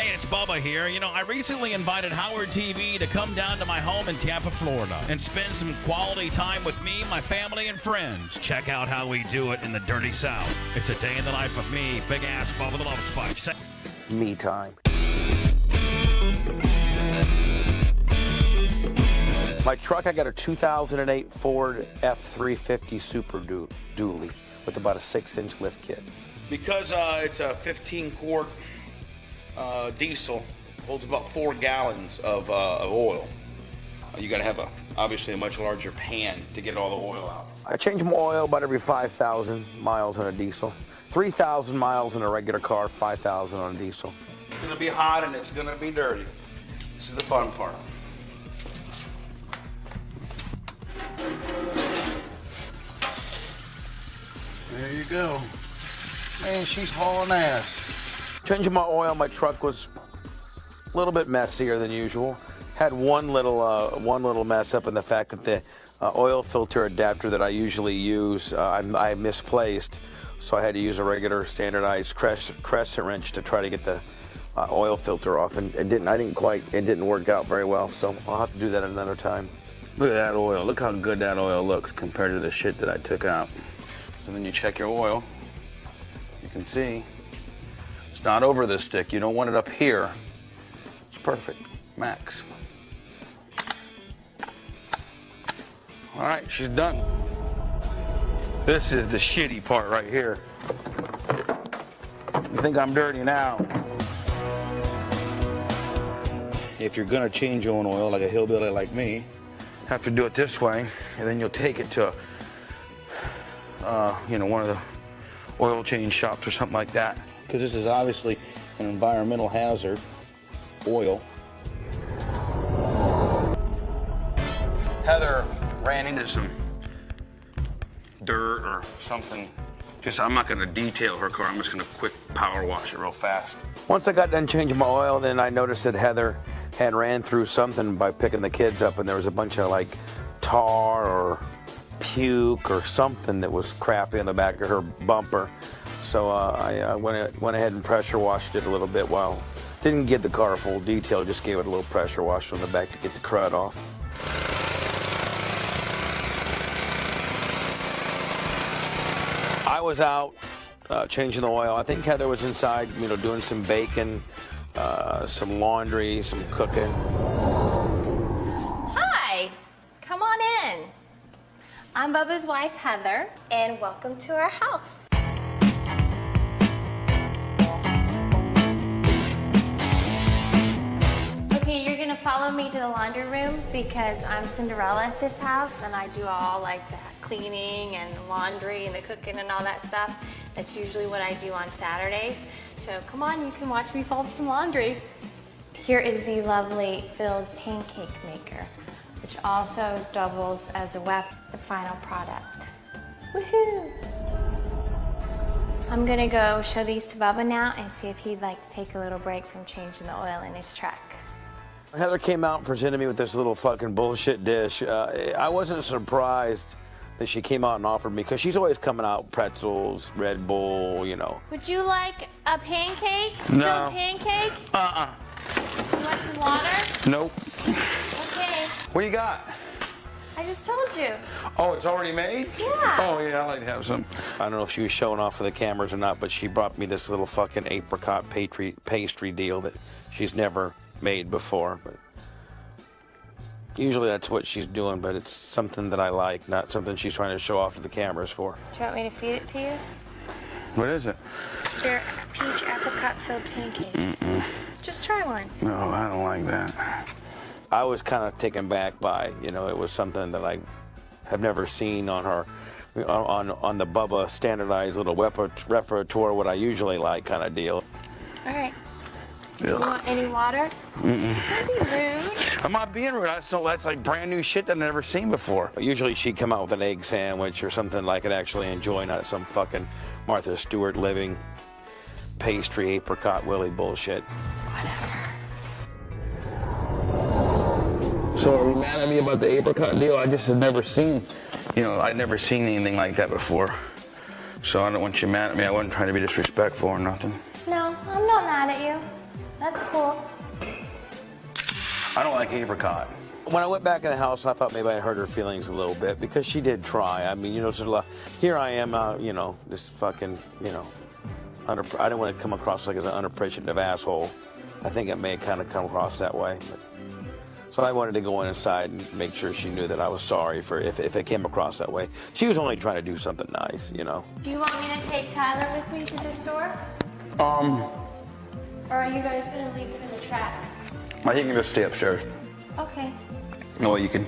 Hey, it's Bubba here. You know, I recently invited Howard TV to come down to my home in Tampa, Florida, and spend some quality time with me, my family, and friends. Check out how we do it in the dirty South. It's a day in the life of me, Big Ass Bubba the Love Sponge. Me time. My truck, I got a 2008 Ford F-350 Super Dually with about a 6-inch lift kit. Because it's a 15-quart diesel, holds about 4 gallons of oil. You got to have obviously a much larger pan to get all the oil out. I change my oil about every 5,000 miles on a diesel. 3,000 miles in a regular car, 5,000 on a diesel. It's going to be hot and it's going to be dirty. This is the fun part. There you go. Man, she's hauling ass. Changing my oil, my truck was a little bit messier than usual. Had one little mess up in the fact that the oil filter adapter that I usually use, I misplaced, so I had to use a regular standardized crescent wrench to try to get the oil filter off, and it didn't work out very well. So I'll have to do that another time. Look at that oil. Look how good that oil looks compared to the shit that I took out. And then you check your oil. You can see it's not over the stick. You don't want it up here. It's perfect, max. All right, she's done. This is the shitty part right here. You think I'm dirty now? If you're gonna change your own oil like a hillbilly like me, have to do it this way, and then you'll take it to one of the oil change shops or something like that, because this is obviously an environmental hazard, oil. Heather ran into some dirt or something. I'm not going to detail her car. I'm just going to quick power wash it real fast. Once I got done changing my oil, then I noticed that Heather had ran through something by picking the kids up, and there was a bunch of like tar or puke or something that was crappy on the back of her bumper. So I went ahead and pressure washed it a little bit. Didn't give the car a full detail, just gave it a little pressure wash on the back to get the crud off. I was out changing the oil. I think Heather was inside, doing some baking, some laundry, some cooking. Hi, come on in. I'm Bubba's wife, Heather, and welcome to our house. Okay, you're gonna follow me to the laundry room because I'm Cinderella at this house, and I do all like the cleaning and the laundry and the cooking and all that stuff. That's usually what I do on Saturdays. So come on, you can watch me fold some laundry. Here is the lovely filled pancake maker, which also doubles as the final product. Woohoo! I'm gonna go show these to Bubba now and see if he'd like to take a little break from changing the oil in his truck. Heather came out and presented me with this little fucking bullshit dish. I wasn't surprised that she came out and offered me, because she's always coming out pretzels, Red Bull, Would you like a pancake? No. Filled pancake? You want some water? Nope. Okay. What do you got? I just told you. Oh, it's already made? Yeah. Oh, yeah, I like to have some. I don't know if she was showing off for the cameras or not, but she brought me this little fucking apricot pastry deal that she's never made before. But usually that's what she's doing, but it's something that I like, not something she's trying to show off to the cameras for. Do you want me to feed it to you? What is it? They're peach apricot filled pancakes. Just try one. No, I don't like that. I was kind of taken back by, it was something that I have never seen on her, on the Bubba standardized little repertoire, what I usually like kind of deal. All right. Do you want any water? Don't be rude. I'm not being rude. That's like brand new shit that I've never seen before. Usually she'd come out with an egg sandwich or something I could actually enjoy, not some fucking Martha Stewart living pastry apricot willy bullshit. Whatever. So are you mad at me about the apricot deal? I just had never seen, I'd never seen anything like that before. So I don't want you mad at me. I wasn't trying to be disrespectful or nothing. No, I'm not mad at you. That's cool. I don't like apricot. When I went back in the house, I thought maybe I hurt her feelings a little bit because she did try. I mean, you know, here I am, you know, this fucking, you know, I didn't want to come across like as an unappreciative asshole. I think it may kind of come across that way. But, so I wanted to go inside and make sure she knew that I was sorry for if it came across that way. She was only trying to do something nice, you know. Do you want me to take Tyler with me to the store? Or are you guys gonna leave him in the track? I think you can just stay upstairs. Okay. No, you can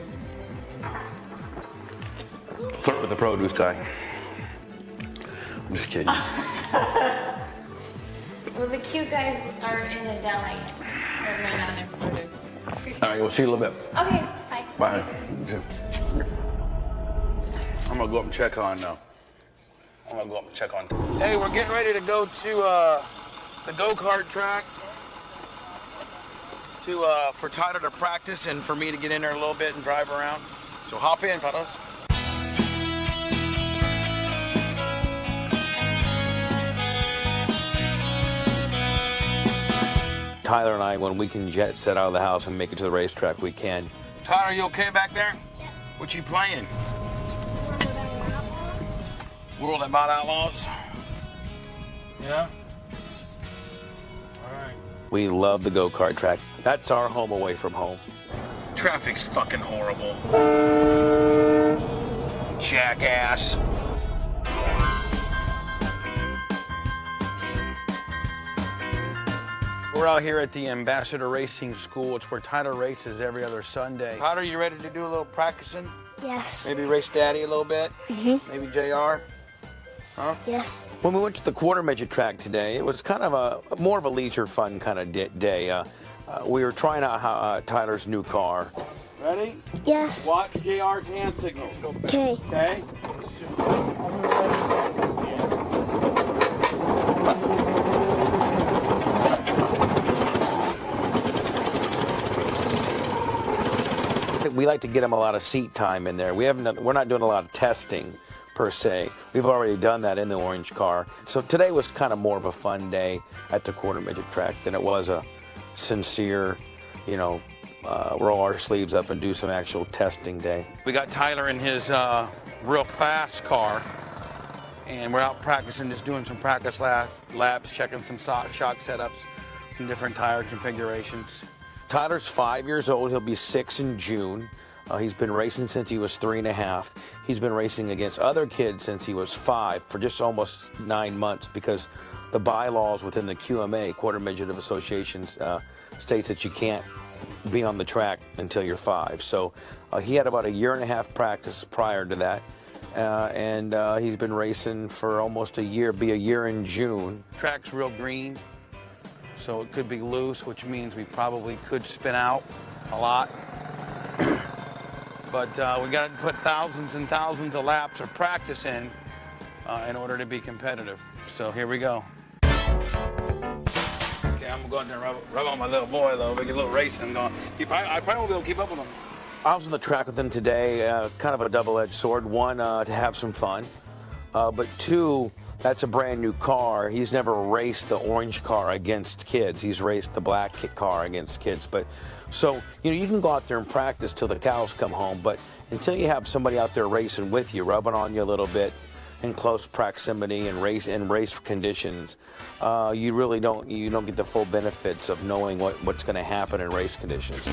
flirt with the produce guy. I'm just kidding. Well, the cute guys are in the deli, so they're not in produce. All right, we'll see you in a little bit. Okay, bye. Bye. I'm gonna go up and check on. Hey, we're getting ready to go to the go-kart track for Tyler to practice and for me to get in there a little bit and drive around. So hop in, fellas. Tyler and I, when we can jet set out of the house and make it to the racetrack, we can. Tyler, you okay back there? What you playing? World About Outlaws? Yeah? All right. We love the go-kart track. That's our home away from home. Traffic's fucking horrible. Jackass. We're out here at the Ambassador Racing School. It's where Tyler races every other Sunday. Tyler, you ready to do a little practicing? Yes. Maybe race Daddy a little bit? Mm-hmm. Maybe JR? Huh? Yes. When we went to the quarter midget track today, it was kind of more of a leisure fun kind of day. We were trying out Tyler's new car. Ready? Yes. Watch JR's hand signals. Okay. Okay? We like to get him a lot of seat time in there. We're not doing a lot of testing per se. We've already done that in the orange car. So today was kind of more of a fun day at the quarter midget track than it was a sincere, you know, roll our sleeves up and do some actual testing day. We got Tyler in his real fast car, and we're out practicing, just doing some practice laps, checking some shock setups, some different tire configurations. Tyler's 5 years old. He'll be 6 in June. He's been racing since he was 3.5. He's been racing against other kids since he was 5 for just almost 9 months because the bylaws within the QMA, Quarter Midget of Associations, states that you can't be on the track until you're 5. So he had about a 1.5 practice prior to that. And he's been racing for almost a year, be a year in June. Track's real green. So it could be loose, which means we probably could spin out a lot. But we got to put thousands and thousands of laps of practice in order to be competitive. So here we go. Okay, I'm going to rub on my little boy, though. We get a little racing going. I probably won't be able to keep up with him. I was on the track with him today, kind of a double-edged sword. One, to have some fun. But two, that's a brand new car. He's never raced the orange car against kids. He's raced the black car against kids. But so, you know, you can go out there and practice till the cows come home, but until you have somebody out there racing with you, rubbing on you a little bit in close proximity and race conditions, you really don't get the full benefits of knowing what's going to happen in race conditions.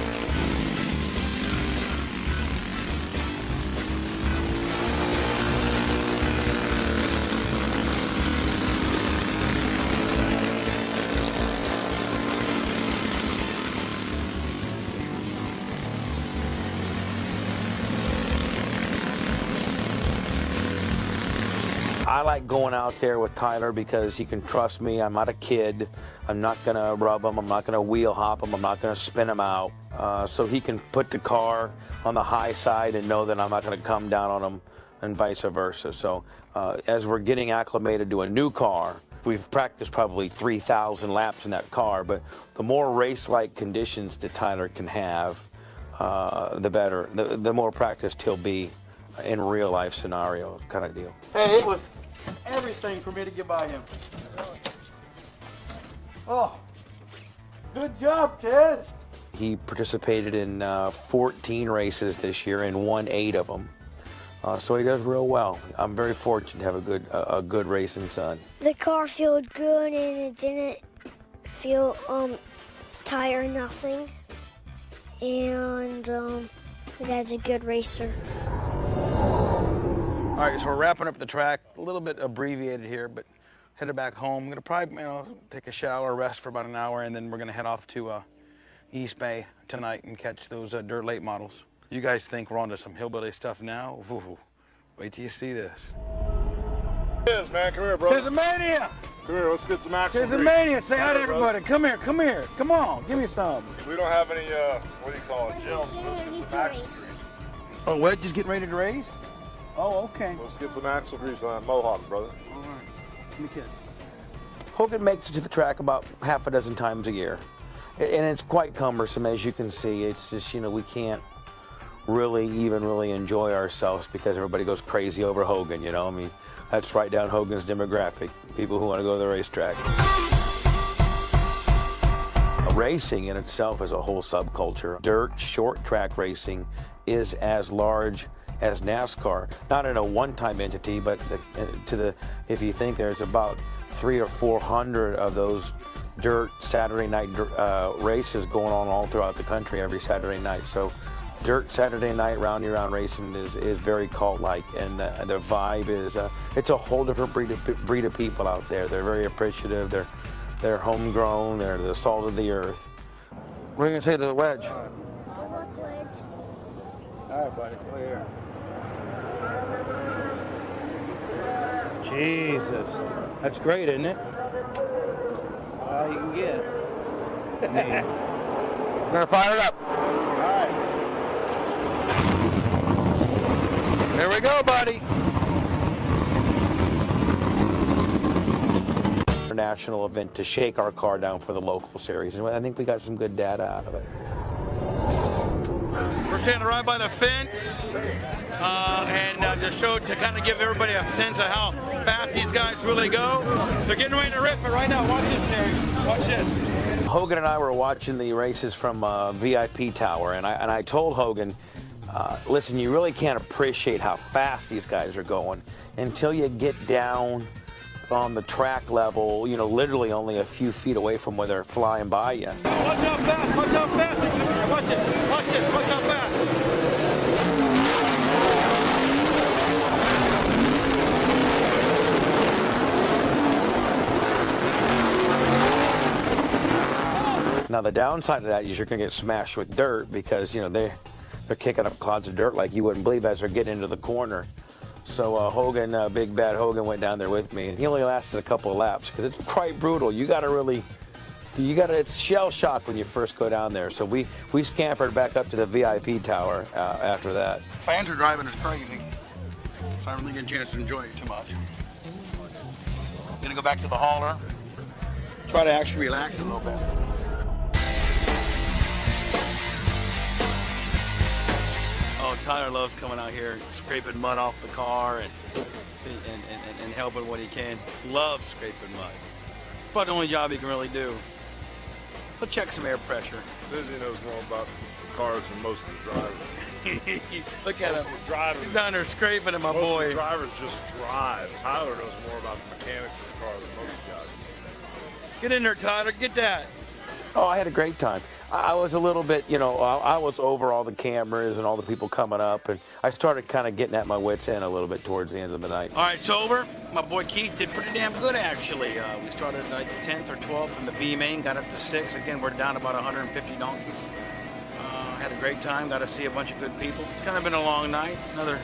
I like going out there with Tyler because he can trust me. I'm not a kid. I'm not going to rub him. I'm not going to wheel hop him. I'm not going to spin him out. So he can put the car on the high side and know that I'm not going to come down on him and vice versa. So as we're getting acclimated to a new car, we've practiced probably 3,000 laps in that car, but the more race-like conditions that Tyler can have, the better. The more practiced he'll be in real life scenario kind of deal. Hey, it was everything for me to get by him. Oh, Good job, Ted. He participated in 14 races this year and won 8 of them. So he does real well. I'm very fortunate to have a good racing son. The car felt good and it didn't feel tired, nothing. And Dad's a good racer. All right, so we're wrapping up the track. A little bit abbreviated here, but headed back home. I'm gonna probably take a shower, rest for about an hour, and then we're gonna head off to East Bay tonight and catch those dirt late models. You guys think we're on to some hillbilly stuff now? Ooh, wait till you see this. Yes, man, come here, brother. 𝗦𝗵cie𝘄𝗿𝗱! Come here, let's get some axle grease. 𝗦𝗵cie𝘄𝗿𝗱! Say hi to everybody. Come here, come here. Come on, give me some. We don't have any, what do you call it, gels, so let's get some axle grease. Oh, what? Just getting ready to race? Oh, okay. Let's get some axle grease on that Mohawk, brother. All right. Let me kiss. Hogan makes it to the track about half a dozen times a year. And it's quite cumbersome, as you can see. It's just, we can't really enjoy ourselves because everybody goes crazy over Hogan, I mean, that's right down Hogan's demographic, people who want to go to the racetrack. Racing in itself is a whole subculture. Dirt, short track racing is as large as NASCAR, not in a one-time entity, but if you think there's about 300 or 400 of those dirt Saturday night races going on all throughout the country every Saturday night. So dirt Saturday night round-year-round racing is very cult-like, and the vibe is it's a whole different breed of people out there. They're very appreciative. They're homegrown. They're the salt of the earth. What are you gonna say to the wedge? All right, buddy, over here. Jesus, that's great, isn't it? All you can get. We're gonna fire it up. All right. There we go, buddy. International event to shake our car down for the local series, and I think we got some good data out of it. We're standing right by the fence, and to kind of give everybody a sense of how fast these guys really go. They're getting ready to rip it right now. Watch this, Terry. Watch this. Hogan and I were watching the races from VIP Tower, and I told Hogan, listen, you really can't appreciate how fast these guys are going until you get down on the track level, literally only a few feet away from where they're flying by you. Watch how fast, watch how fast. Watch it, watch it, watch how fast. Now the downside of that is you're going to get smashed with dirt because, they're kicking up clouds of dirt like you wouldn't believe as they're getting into the corner. So Hogan, Big Bad Hogan, went down there with me, and he only lasted a couple of laps because it's quite brutal. It's shell shock when you first go down there. So we scampered back up to the VIP Tower after that. Fans are driving us crazy, so I don't really get a chance to enjoy it too much. Gonna go back to the hauler, try to actually relax a little bit. Oh, Tyler loves coming out here, scraping mud off the car and helping what he can. Loves scraping mud. It's about the only job he can really do. He'll check some air pressure. Dizzy knows more about the cars than most of the drivers. Look at him. Drivers. He's down there scraping it, my boy. Most of the drivers just drive. Tyler knows more about the mechanics of the car than most guys. Get in there, Tyler. Get that. Oh, I had a great time. I was a little bit, I was over all the cameras and all the people coming up, and I started kind of getting at my wits' end a little bit towards the end of the night. All right, it's over. My boy Keith did pretty damn good, actually. We started like 10th or 12th in the B main, got up to 6th. Again, we're down about 150 donkeys. Had a great time, got to see a bunch of good people. It's kind of been a long night. Another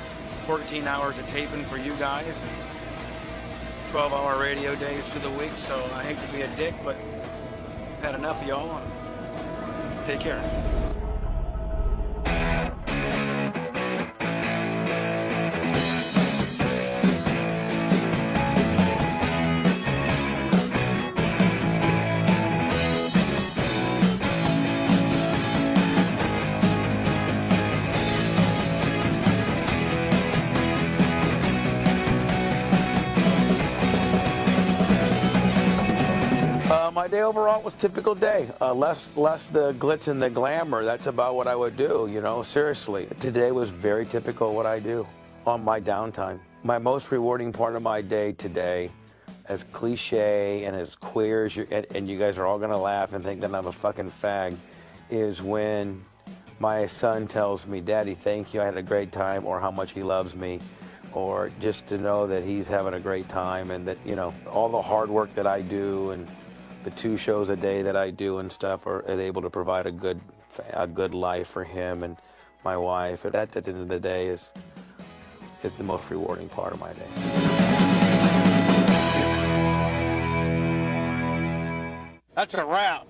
14 hours of taping for you guys. 12-hour radio days to the week, so I hate to be a dick, but I've had enough of y'all. Take care. My day will overall, it was a typical day. Less the glitz and the glamour. That's about what I would do, you know, seriously. Today was very typical what I do on my downtime. My most rewarding part of my day today, as cliche and as queer as and you guys are all going to laugh and think that I'm a fucking fag, is when my son tells me, Daddy, thank you, I had a great time, or how much he loves me, or just to know that he's having a great time and that, you know, all the hard work that I do and the 2 shows a day that I do and stuff are able to provide a good life for him and my wife. And that, at the end of the day, is the most rewarding part of my day. That's a wrap.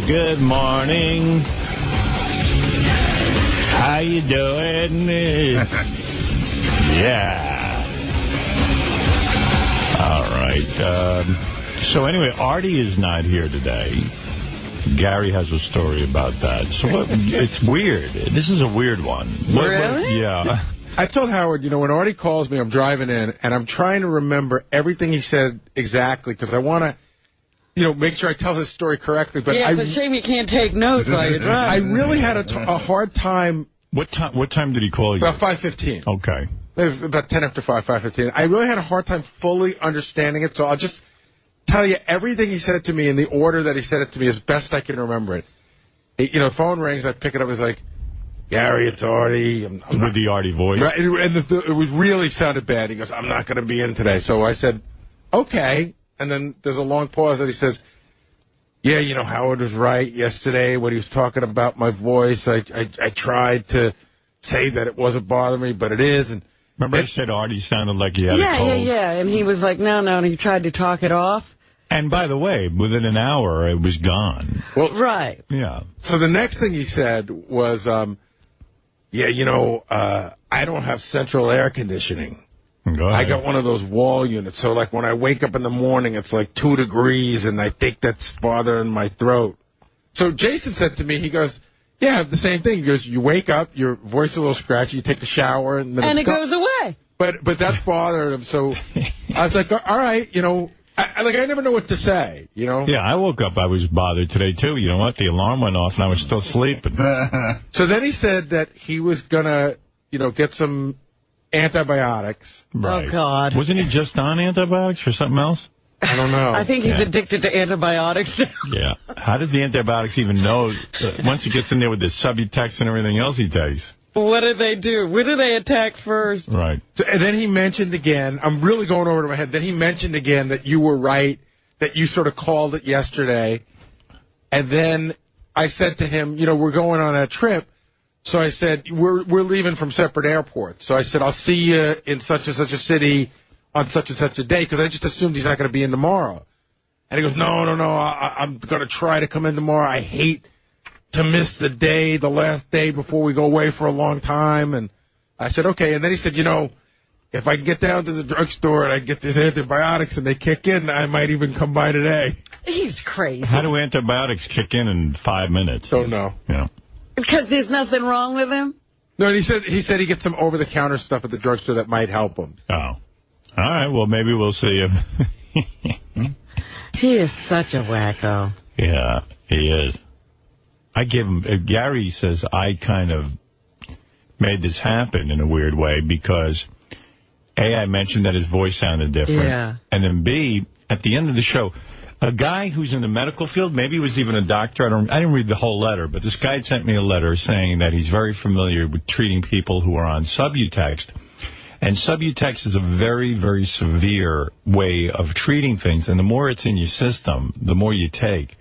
Good morning. How you doing? Yeah. All right. So anyway, Artie is not here today. Gary has a story about that. So it's weird. This is a weird one. Really? Yeah. I told Howard, you know, when Artie calls me, I'm driving in, and I'm trying to remember everything he said exactly, because I want to, you know, make sure I tell his story correctly. But yeah, it's a shame you can't take notes while you're driving. I really had a hard time. What time did he call you? About 5:15. Okay. About 10 after 5, 5:15. I really had a hard time fully understanding it, so I'll just tell you everything he said to me in the order that he said it to me as best I can remember it. You know, phone rings, I pick it up, it's like, Gary, it's Artie. I'm with the Artie voice. Right, and it was really sounded bad. He goes, I'm not going to be in today. So I said, okay. And then there's a long pause, and he says, yeah, you know, Howard was right yesterday when he was talking about my voice. I tried to say that it wasn't bothering me, but it is. And remember I said Artie sounded like he had a cold? Yeah. And he was like, no, and he tried to talk it off. And by the way, within an hour, it was gone. Well, right. Yeah. So the next thing he said was, yeah, you know, I don't have central air conditioning. I got one of those wall units, so like when I wake up in the morning, it's like 2 degrees, and I think that's bothering my throat. So Jason said to me, he goes, yeah, I have the same thing. He goes, you wake up, your voice is a little scratchy, you take a shower, and then it goes away. But that's bothering him, so I was like, all right, you know, I never know what to say, you know? Yeah, I woke up, I was bothered today, too. You know what? The alarm went off, and I was still sleeping. So then he said that he was going to, you know, get some antibiotics. Right. Oh, God. Wasn't he just on antibiotics or something else? I don't know. I think he's addicted to antibiotics now. Yeah. How did the antibiotics even know? Once he gets in there with the Subutex and everything else he takes. What did they do? Where do they attack first? Right. So, and then he mentioned again, I'm really going over to my head, then he mentioned again that you were right, that you sort of called it yesterday. And then I said to him, you know, we're going on that trip. So I said, we're leaving from separate airports. So I said, I'll see you in such and such a city on such and such a day, because I just assumed he's not going to be in tomorrow. And he goes, no, I'm going to try to come in tomorrow. I hate to miss the last day before we go away for a long time. And I said, okay. And then he said, you know, if I can get down to the drugstore and I get these antibiotics and they kick in, I might even come by today. He's crazy. How do antibiotics kick in 5 minutes? Don't know. Yeah. Because there's nothing wrong with him? No, and he said he gets some over-the-counter stuff at the drugstore that might help him. Oh. All right, well, maybe we'll see him. He is such a wacko. Yeah, he is. I give him... Gary says I kind of made this happen in a weird way because A, I mentioned that his voice sounded different. Yeah. And then B, at the end of the show, a guy who's in the medical field, maybe he was even a doctor, I didn't read the whole letter, but this guy sent me a letter saying that he's very familiar with treating people who are on Subutex. And Subutex is a very, very severe way of treating things, and the more it's in your system, the more you take.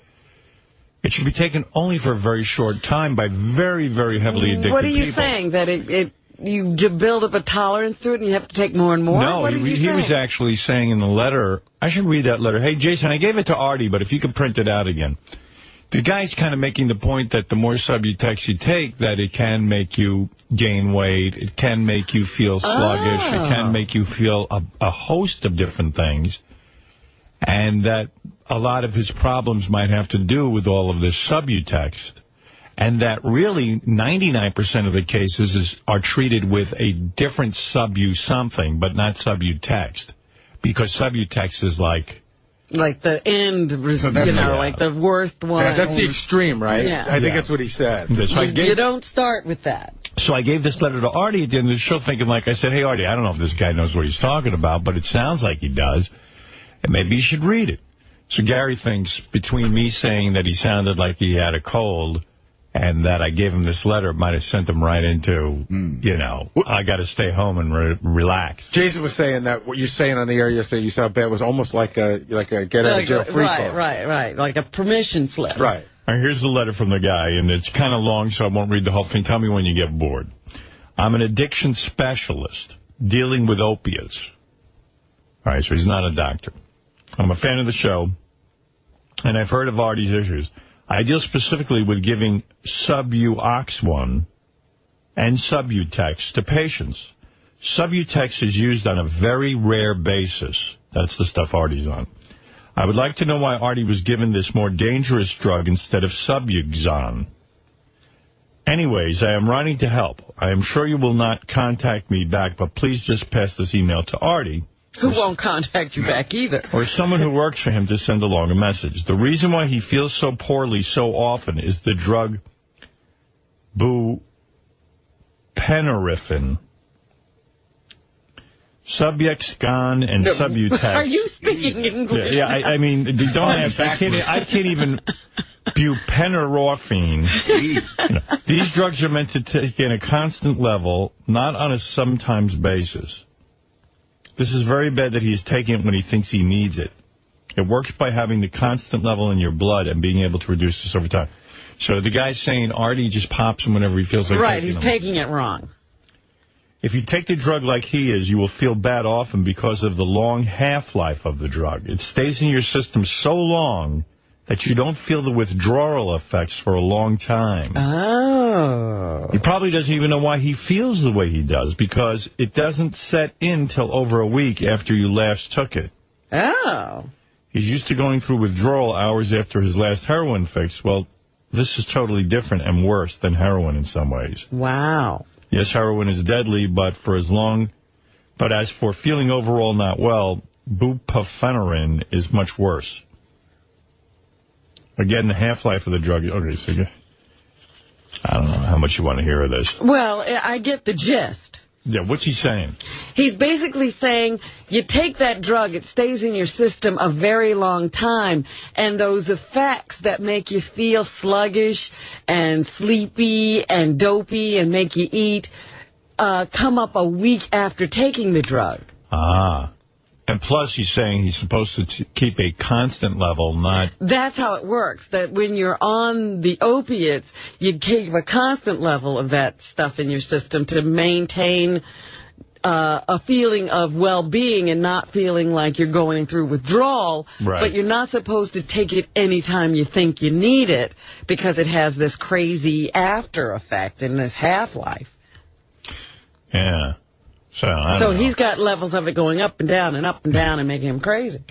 It should be taken only for a very short time by very, very heavily addicted people. What are you saying? That you build up a tolerance to it and you have to take more and more? No, he was actually saying in the letter, I should read that letter. Hey, Jason, I gave it to Artie, but if you could print it out again. The guy's kind of making the point that the more Subutex you take, that it can make you gain weight, it can make you feel sluggish, it can make you feel a host of different things, and that a lot of his problems might have to do with all of this Subutex. And that really 99% of the cases are treated with a different Subu something, but not Subutex. Because Subutex is like the end, like the worst one. Yeah, that's the extreme, right? Yeah. I think that's what he said. So you don't start with that. So I gave this letter to Artie at the end of the show thinking, like I said, hey, Artie, I don't know if this guy knows what he's talking about, but it sounds like he does. And maybe you should read it. So Gary thinks between me saying that he sounded like he had a cold and that I gave him this letter, it might have sent him right into, I got to stay home and relax. Jason was saying that what you're saying on the air yesterday, you sound bad, was almost like a get out of jail free card. Right. Like a permission slip. Right. All right, here's the letter from the guy, and it's kind of long, so I won't read the whole thing. Tell me when you get bored. I'm an addiction specialist dealing with opiates. All right, so he's not a doctor. I'm a fan of the show, and I've heard of Artie's issues. I deal specifically with giving Subutex and Subutex to patients. Subutex is used on a very rare basis. That's the stuff Artie's on. I would like to know why Artie was given this more dangerous drug instead of Subutex. Anyways, I am writing to help. I am sure you will not contact me back, but please just pass this email to Artie. Who won't contact you back either. Or someone who works for him to send along a message. The reason why he feels so poorly so often is the drug buprenorphine. Subutex and Subutex. Are you speaking English? Yeah, I mean, don't ask. I can't even... Buprenorphine. These drugs are meant to take in a constant level, not on a sometimes basis. This is very bad that he's taking it when he thinks he needs it. It works by having the constant level in your blood and being able to reduce this over time. So the guy's saying Artie just pops him whenever he feels like right, taking he's taking it wrong. If you take the drug like he is, you will feel bad often because of the long half-life of the drug. It stays in your system so long that you don't feel the withdrawal effects for a long time. Oh. He probably doesn't even know why he feels the way he does, because it doesn't set in till over a week after you last took it. Oh. He's used to going through withdrawal hours after his last heroin fix. Well, this is totally different and worse than heroin in some ways. Wow. Yes, heroin is deadly, but as for feeling overall not well, buprenorphine is much worse. Again, the half-life of the drug. Okay, so I don't know how much you want to hear of this. Well, I get the gist. Yeah, what's he saying? He's basically saying you take that drug, it stays in your system a very long time, and those effects that make you feel sluggish and sleepy and dopey and make you eat come up a week after taking the drug. Ah. And plus, he's saying he's supposed to keep a constant level, not... That's how it works, that when you're on the opiates, you keep a constant level of that stuff in your system to maintain a feeling of well-being and not feeling like you're going through withdrawal. Right. But you're not supposed to take it anytime you think you need it because it has this crazy after effect and this half-life. Yeah. So I don't know. He's got levels of it going up and down and making him crazy.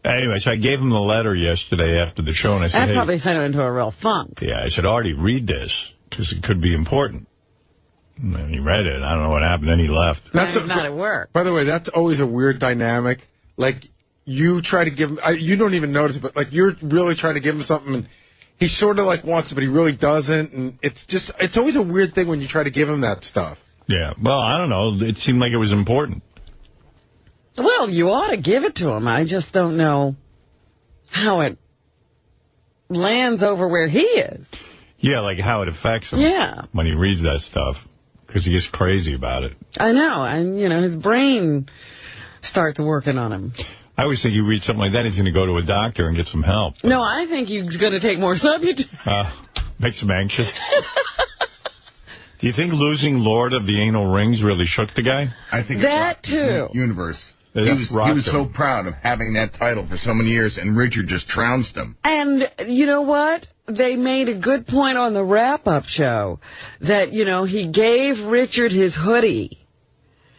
Anyway, so I gave him the letter yesterday after the show, and I said, That probably sent him into a real funk. Yeah, I said, Artie, read this, because it could be important. And he read it. I don't know what happened. Then he left. That's not at work. By the way, that's always a weird dynamic. Like, you try to give him, you don't even notice it, but like you're really trying to give him something, and he sort of like wants it, but he really doesn't. And it's always a weird thing when you try to give him that stuff. Yeah, well, I don't know. It seemed like it was important. Well, you ought to give it to him. I just don't know how it lands over where he is. Yeah, like how it affects him. Yeah. When he reads that stuff, because he gets crazy about it. I know, and, you know, his brain starts working on him. I always think you read something like that, he's going to go to a doctor and get some help. No, I think he's going to take more Subutex. Makes him anxious. Do you think losing Lord of the Anal Rings really shook the guy? I think that too. Universe. He was so proud of having that title for so many years, and Richard just trounced him. And you know what? They made a good point on the wrap-up show that, you know, he gave Richard his hoodie.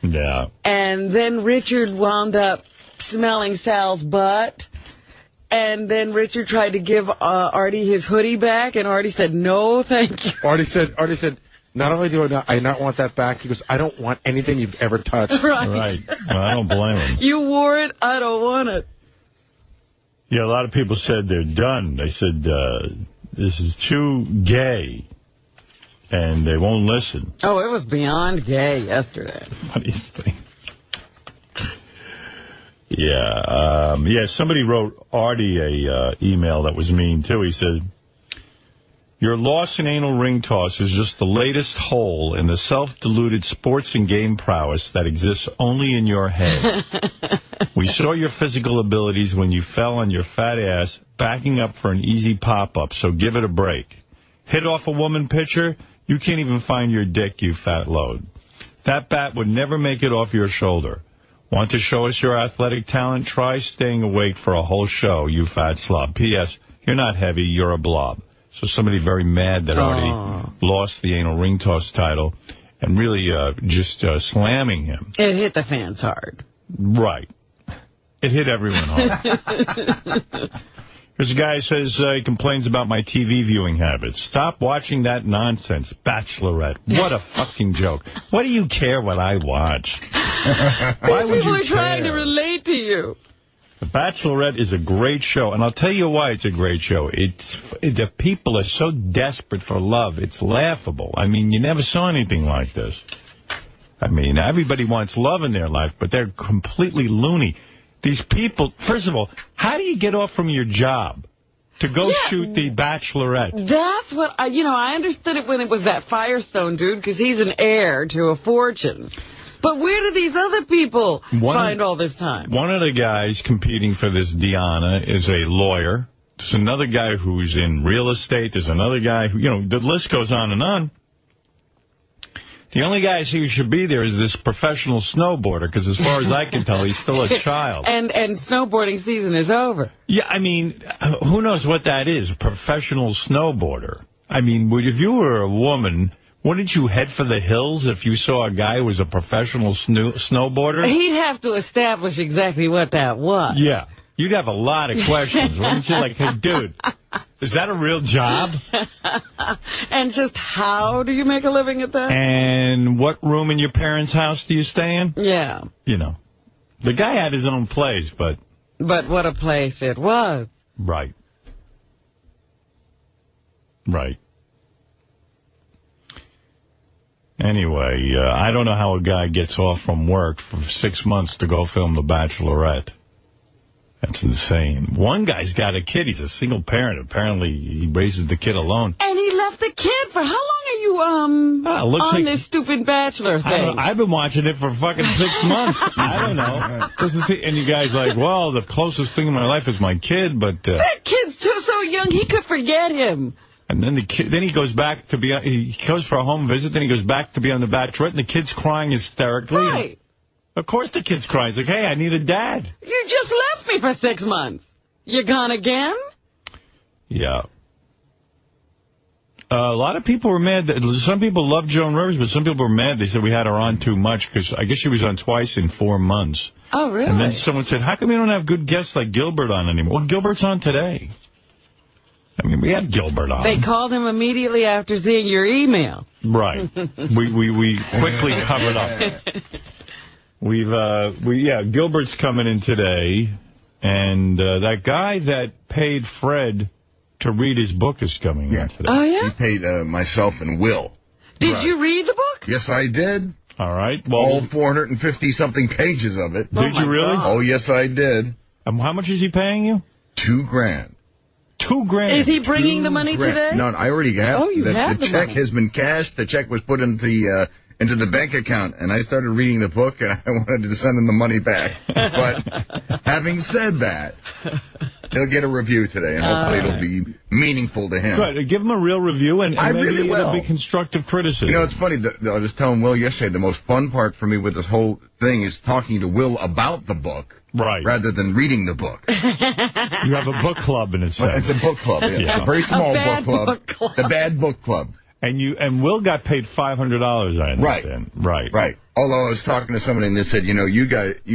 Yeah. And then Richard wound up smelling Sal's butt. And then Richard tried to give Artie his hoodie back, and Artie said, no, thank you. Artie said, not only do I not want that back, he goes, I don't want anything you've ever touched. Right. Well, I don't blame him. You wore it, I don't want it. Yeah, a lot of people said they're done. They said, this is too gay, and they won't listen. Oh, it was beyond gay yesterday. Funniest thing. Yeah, somebody wrote Artie a email that was mean, too. He said, your loss in anal ring toss is just the latest hole in the self-deluded sports and game prowess that exists only in your head. We saw your physical abilities when you fell on your fat ass, backing up for an easy pop-up, so give it a break. Hit off a woman pitcher, you can't even find your dick, you fat load. That bat would never make it off your shoulder. Want to show us your athletic talent? Try staying awake for a whole show, you fat slob. P.S. You're not heavy, you're a blob. So somebody very mad that Artie lost the anal ring toss title and really just slamming him. It hit the fans hard. Right. It hit everyone hard. There's a guy who says he complains about my TV viewing habits. Stop watching that nonsense, Bachelorette. What a fucking joke. What do you care what I watch? Why would you care? People are trying to relate to you. The Bachelorette is a great show, and I'll tell you why it's a great show. The people are so desperate for love, it's laughable. I mean, you never saw anything like this. I mean, everybody wants love in their life, but they're completely loony. These people, first of all, how do you get off from your job to go shoot the Bachelorette? That's what, I understood it when it was that Firestone dude, because he's an heir to a fortune. But where do these other people find all this time? One of the guys competing for this Deanna is a lawyer. There's another guy who's in real estate. There's another guy who, the list goes on and on. The only guy I see who should be there is this professional snowboarder, because as far as I can tell, he's still a child. And snowboarding season is over. Yeah, I mean, who knows what that is, professional snowboarder. I mean, if you were a woman, wouldn't you head for the hills if you saw a guy who was a professional snowboarder? He'd have to establish exactly what that was. Yeah. You'd have a lot of questions, wouldn't you? Like, hey, dude, is that a real job? And just how do you make a living at that? And what room in your parents' house do you stay in? Yeah. The guy had his own place, but... But what a place it was. Right. Right. Anyway, I don't know how a guy gets off from work for 6 months to go film The Bachelorette. That's insane. One guy's got a kid. He's a single parent. Apparently, he raises the kid alone. And he left the kid for how long are you on this stupid Bachelor thing? I've been watching it for fucking 6 months. I don't know. And you guys like, well, the closest thing in my life is my kid, but... that kid's so young, he could forget him. And then he goes back to be, he goes for a home visit, then he goes back to be on The Bachelorette, and the kid's crying hysterically. Right. Of course the kid's crying. He's like, hey, I need a dad. You just left me for 6 months. You gone again? Yeah. A lot of people were mad. Some people love Joan Rivers, but some people were mad. They said we had her on too much, because I guess she was on twice in 4 months. Oh, really? And then someone said, how come you don't have good guests like Gilbert on anymore? Well, Gilbert's on today. I mean, we had Gilbert on. They called him immediately after seeing your email. Right. we quickly covered up. Gilbert's coming in today, and that guy that paid Fred to read his book is coming in today. Oh, yeah? He paid myself and Will. Did you read the book? Yes, I did. All right. Well, all 450-something pages of it. Did you really? God. Oh, yes, I did. How much is he paying you? $2,000. Is he bringing the money today? No, I already got you have the check money. has been cashed. The check was put into the bank account, and I started reading the book, and I wanted to send him the money back. But having said that, he'll get a review today, and hopefully it'll be meaningful to him. Good. Give him a real review, and maybe really it'll be constructive criticism. You know, it's funny. I was telling Will yesterday, the most fun part for me with this whole thing is talking to Will about the book. Right. Rather than reading the book. You have a book club in a sense. It's a book club. Yeah. It's a very small book club. The Bad Book Club. And Will got paid $500, I understand. Right. Although I was talking to somebody and they said, you know, you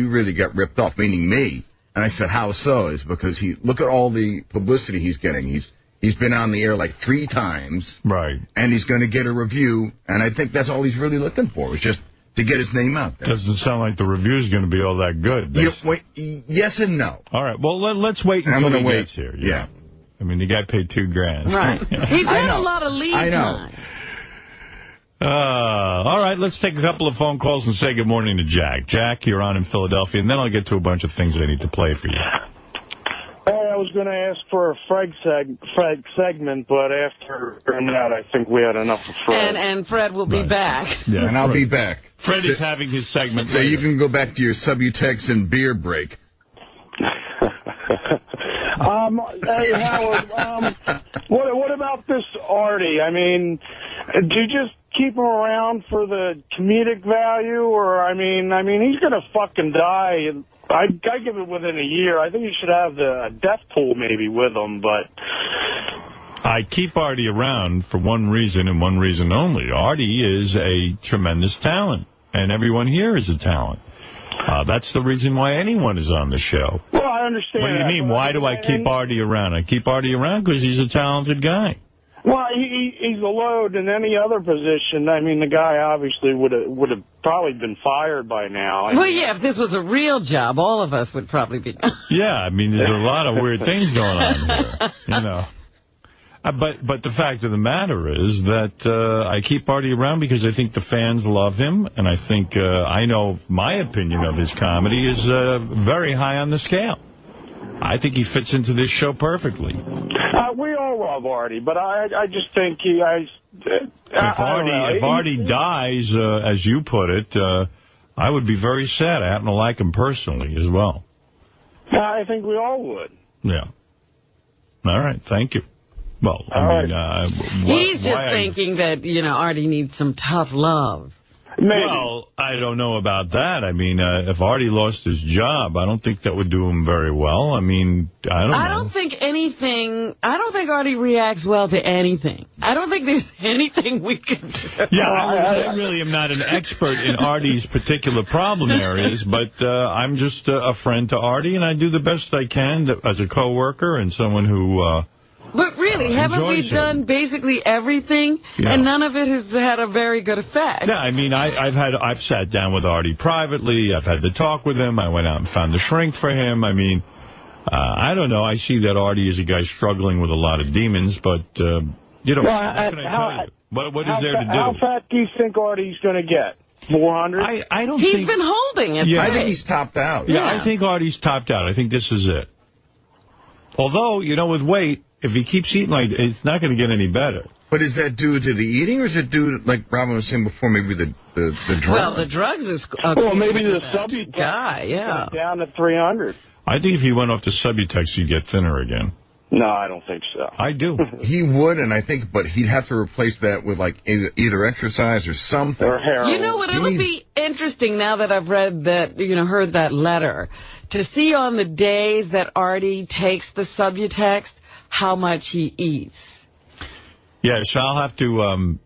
really got ripped off, meaning me. And I said, how so? It's because look at all the publicity he's getting. He's been on the air like 3 times. Right. And he's going to get a review. And I think that's all he's really looking for, is just to get his name out there. Doesn't sound like the review's going to be all that good. Yes and no. All right. Well, let's wait until he gets here. Yeah. I mean, the guy paid $2,000. Right. He's had a lot of lead time. All right, let's take a couple of phone calls and say good morning to Jack. Jack, you're on in Philadelphia, and then I'll get to a bunch of things that I need to play for you. Hey, I was going to ask for a Fred segment, but after that, I think we had enough of Fred. And Fred will be back. Yeah, and I'll be back. Fred is having his segment so later. You can go back to your Subutex and beer break. Hey, Howard, what about this Artie? I mean, do you just keep him around for the comedic value, or, I mean, he's going to fucking die. I give it within a year. I think you should have the death pool maybe with him, but... I keep Artie around for one reason and one reason only. Artie is a tremendous talent, and everyone here is a talent. That's the reason why anyone is on the show. Well, I understand. What do you mean? Why do I keep Artie around? I keep Artie around because he's a talented guy. Well, he's a load in any other position. I mean, the guy obviously would have probably been fired by now. If this was a real job, all of us would probably be. Yeah, I mean, there's a lot of weird things going on here, you know. But the fact of the matter is that I keep Artie around because I think the fans love him, and I think I know my opinion of his comedy is very high on the scale. I think he fits into this show perfectly. We all love Artie, but I just think if Artie dies, as you put it, I would be very sad. I happen to like him personally as well. I think we all would. Yeah. All right. Thank you. Well, he's just thinking that, Artie needs some tough love. Maybe. Well, I don't know about that. I mean, if Artie lost his job, I don't think that would do him very well. I mean, I don't know. I don't think Artie reacts well to anything. I don't think there's anything we can do. Yeah, I really am not an expert in Artie's particular problem areas, but I'm just a friend to Artie, and I do the best I can as a coworker and someone who... But really, haven't we done basically everything, and none of it has had a very good effect? Yeah, I mean, I've sat down with Artie privately. I've had to talk with him. I went out and found the shrink for him. I mean, I don't know. I see that Artie is a guy struggling with a lot of demons, but, what can I tell you? What is there to do? How fat do you think Artie's going to get? 400? I don't He's been holding it. Yeah, I think he's topped out. Yeah, I think Artie's topped out. I think this is it. Although, with weight, if he keeps eating like it's not going to get any better. But is that due to the eating, or is it due to, like Robin was saying before, maybe the drugs? Well, the drugs is... maybe the Subutex guy, down to 300. I think if he went off to Subutex, he'd get thinner again. No, I don't think so. I do. He would, and I think, but he'd have to replace that with, like, either exercise or something. Or heroin. You know what? It would be interesting now that I've read that, heard that letter, to see on the days that Artie takes the Subutex how much he eats. Yeah, so I'll have to,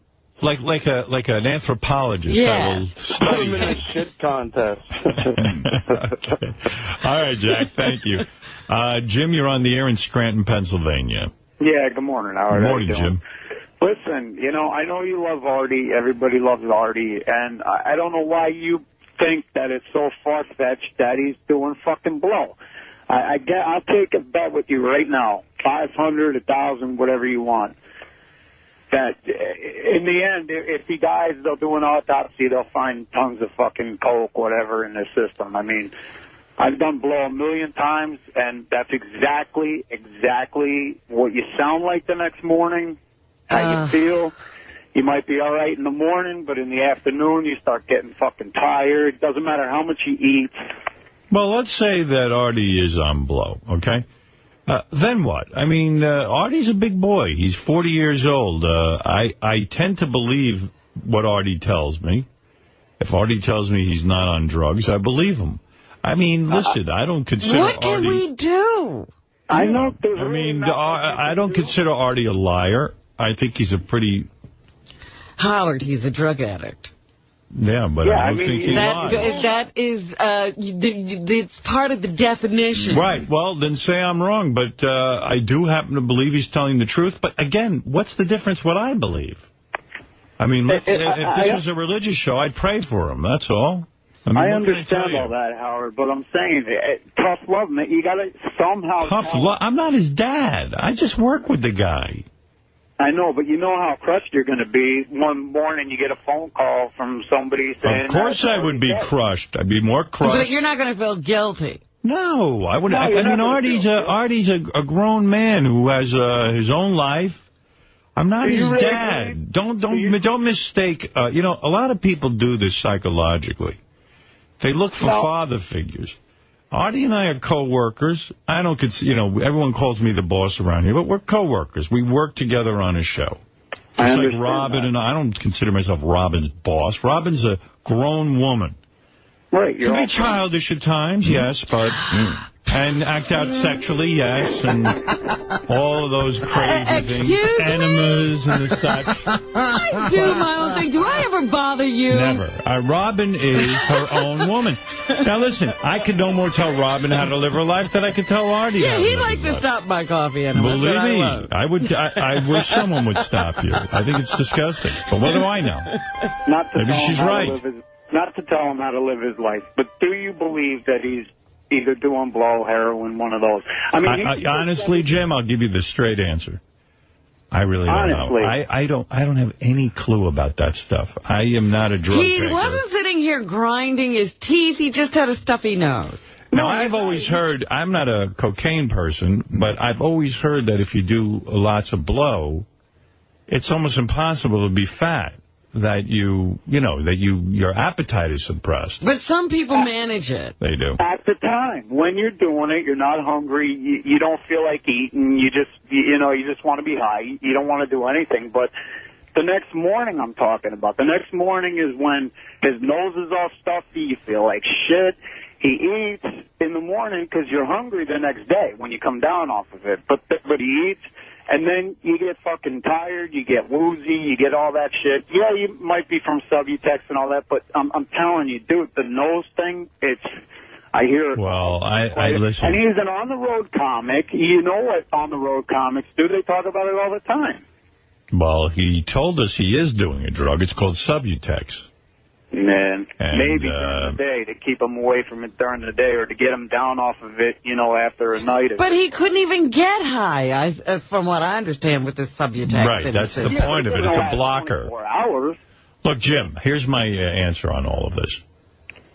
like an anthropologist. Yeah. I will study him in a shit contest. Okay. All right, Jack, thank you. Jim, you're on the air in Scranton, Pennsylvania. Yeah, good morning, Howard. Good morning, Jim. Listen, I know you love Artie. Everybody loves Artie. And I don't know why you think that it's so far-fetched that he's doing fucking blow. I'll take a bet with you right now. 500, 1,000, whatever you want. that in the end, if he dies, they'll do an autopsy. They'll find tons of fucking coke, whatever, in his system. I mean, I've done blow 1,000,000 times, and that's exactly what you sound like the next morning, how you feel. You might be all right in the morning, but in the afternoon, you start getting fucking tired. Doesn't matter how much you eat. Well, let's say that Artie is on blow, okay? Then what? I mean, Artie's a big boy. He's 40 years old. I tend to believe what Artie tells me. If Artie tells me he's not on drugs, I believe him. I mean, listen, I don't consider What can Artie... we do? I know. I mean, I don't consider Artie a liar. I think he's a pretty... Howard, he's a drug addict. Yeah, but I don't think he lies. That is, it's part of the definition. Right. Well, then say I'm wrong. But I do happen to believe he's telling the truth. But again, what's the difference what I believe? I mean, if this was a religious show, I'd pray for him. That's all. I mean, I understand all that, Howard, but I'm saying tough love, man. You got to somehow... Tough love? I'm not his dad. I just work with the guy. I know, but you know how crushed you're going to be. One morning you get a phone call from somebody saying... Of course I would be crushed. I'd be more crushed. But you're not going to feel guilty. No, I wouldn't. I mean, Artie's a grown man who has his own life. I'm not his dad. Don't mistake. You know, a lot of people do this psychologically. They look for father figures. Artie and I are co-workers. I don't consider, you know, everyone calls me the boss around here, but we're co-workers. We work together on a show. Just like Robin and I don't consider myself Robin's boss. Robin's a grown woman. Right. Can be childish at times, yes, but... And act out sexually, yes, and all of those crazy things. Enemas and the such. I do my own thing. Do I ever bother you? Never. Robin is her own woman. Now, listen, I could no more tell Robin how to live her life than I could tell Artie how to live he'd like to stop my coffee enema. Believe me, I wish someone would stop you. I think it's disgusting. But what do I know? Maybe she's right. Not to tell him how to live his life, but do you believe that he's either doing blow, heroin, one of those? I mean, honestly, Jim, I'll give you the straight answer. I really don't know. I don't have any clue about that stuff. I am not a drug taker. He wasn't sitting here grinding his teeth. He just had a stuffy nose. Now, I've always heard, I'm not a cocaine person, but I've always heard that if you do lots of blow, it's almost impossible to be fat. That your appetite is suppressed. But some people manage it. They do. At the time, when you're doing it, you're not hungry. You don't feel like eating. You just want to be high. You don't want to do anything. But the next morning, I'm talking about. The next morning is when his nose is all stuffy. You feel like shit. He eats in the morning because you're hungry the next day when you come down off of it. But he eats. And then you get fucking tired, you get woozy, you get all that shit. Yeah, you might be from Subutex and all that, but I'm telling you, dude, the nose thing, I hear it. Well, I listen. And he's an on-the-road comic. You know what on-the-road comics do? They talk about it all the time. Well, he told us he is doing a drug. It's called Subutex. Man, maybe during the day to keep him away from it during the day or to get him down off of it, after a night. But he couldn't even get high, from what I understand, with this Subutex. Right, that's the point of it. It's a blocker. 24 hours. Look, Jim, here's my answer on all of this.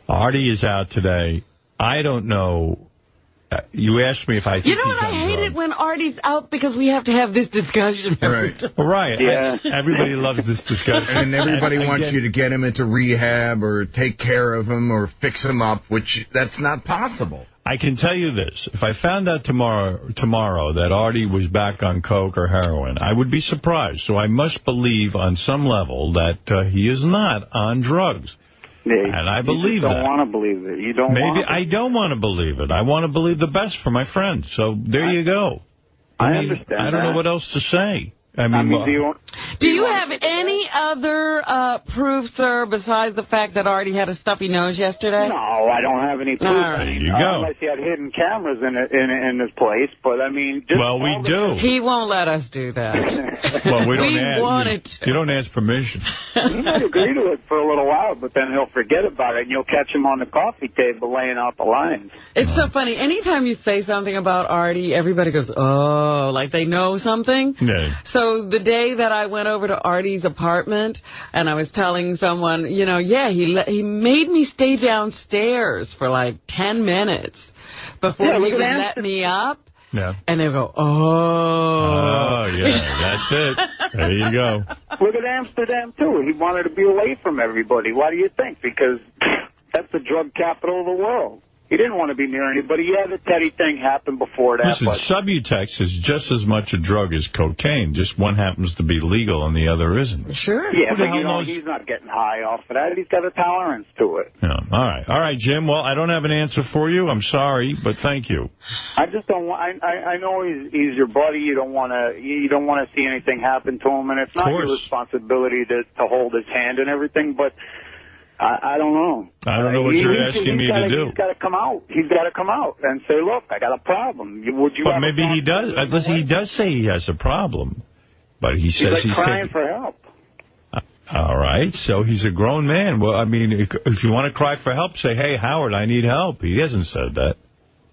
Artie is out today. I don't know. You asked me if I think he's on drugs. I hate it when Artie's out because we have to have this discussion. Right. Right. Yeah. Everybody loves this discussion. And everybody wants you to get him into rehab or take care of him or fix him up, which that's not possible. I can tell you this. If I found out tomorrow that Artie was back on coke or heroin, I would be surprised. So I must believe on some level that he is not on drugs. Yeah, and I believe that. You don't want to believe it. You don't. Maybe I don't want to believe it. I want to believe the best for my friend. So there you go. I understand. I don't know what else to say. I mean do you have any other proof, sir, besides the fact that Artie had a stuffy nose yesterday? No, I don't have any proof. There you go. Unless he had hidden cameras in his place. But, I mean... we do. He won't let us do that. Well, we don't want it. You don't ask permission. He might agree to it for a little while, but then he'll forget about it, and you'll catch him on the coffee table laying out the lines. It's so funny. Anytime you say something about Artie, everybody goes, oh, like they know something. Yeah. So So the day that I went over to Artie's apartment and I was telling someone, you know, yeah, he made me stay downstairs for like 10 minutes before he even let me up. Yeah. And they go, oh, yeah, that's it. There you go. Look at Amsterdam, too. He wanted to be away from everybody. Why do you think? Because that's the drug capital of the world. He didn't want to be near anybody. Yeah, the Teddy thing happened before that. Listen, Subutex is just as much a drug as cocaine. Just one happens to be legal and the other isn't. Sure. Yeah, but you know, he's not getting high off of that. He's got a tolerance to it. Yeah. All right, Jim. Well, I don't have an answer for you. I'm sorry, but thank you. I just don't want. I know he's your buddy. You don't want to see anything happen to him, and it's not your responsibility to hold his hand and everything. But I don't know. I don't know what you're asking me to do. He's got to come out. He's got to come out and say, look, I got a problem. Would you? But maybe he does. Listen, he does say he has a problem, but he says he's crying for help. All right, so he's a grown man. Well, I mean, if you want to cry for help, say, hey, Howard, I need help. He hasn't said that.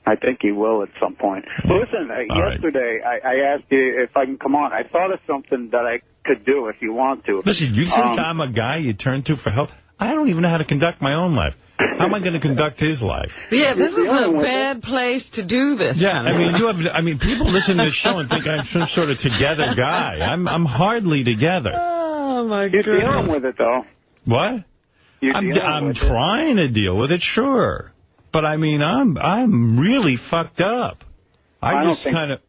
I think he will at some point. Listen, yesterday I asked you if I can come on. I thought of something that I could do if you want to. Listen, you think I'm a guy you turn to for help? I don't even know how to conduct my own life. How am I going to conduct his life? Yeah, this is a bad place to do this. Yeah, I mean, people listen to this show and think I'm some sort of together guy. I'm hardly together. Oh, my God. You're dealing with it, though. What? I'm trying to deal with it, sure. But, I mean, I'm really fucked up. I just kind of...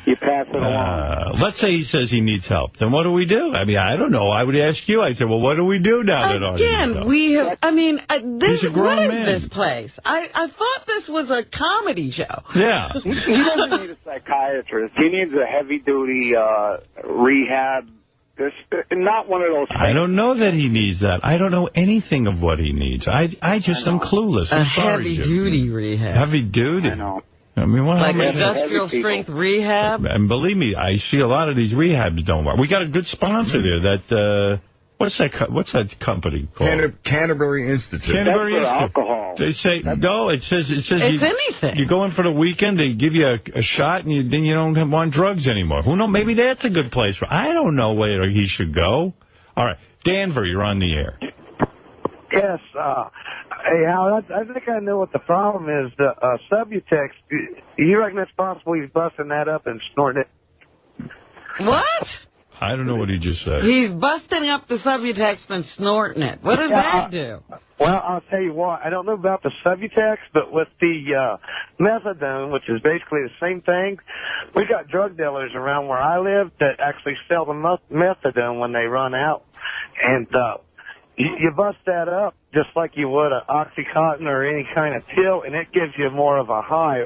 You pass it along. Let's say he says he needs help. Then what do we do? I mean, I don't know. I would ask you. I'd say, well, what do we do now that Artie needs help? We have, I mean, He's a grown man. What is this place? I thought this was a comedy show. Yeah. He doesn't need a psychiatrist. He needs a heavy-duty rehab. Not one of those things. I don't know that he needs that. I don't know anything of what he needs. I just am clueless. I'm sorry, Jim. Heavy-duty rehab. Heavy-duty? I know. I mean, like industrial strength rehab? And believe me, I see a lot of these rehabs don't work. We got a good sponsor there. That what's that company called? Canterbury Institute. Canterbury Institute. Alcohol. They say no. It says it's anything. You go in for the weekend, they give you a shot, and then you don't want drugs anymore. Who knows? Maybe that's a good place for. I don't know where he should go. All right, Danver, you're on the air. Yes. Hey, Howard, I think I know what the problem is. The Subutex, you reckon it's possible he's busting that up and snorting it? What? I don't know what he just said. He's busting up the Subutex and snorting it. What does that do? Well, I'll tell you what. I don't know about the Subutex, but with the methadone, which is basically the same thing, we got drug dealers around where I live that actually sell the methadone when they run out. And you bust that up just like you would an Oxycontin or any kind of pill, and it gives you more of a high,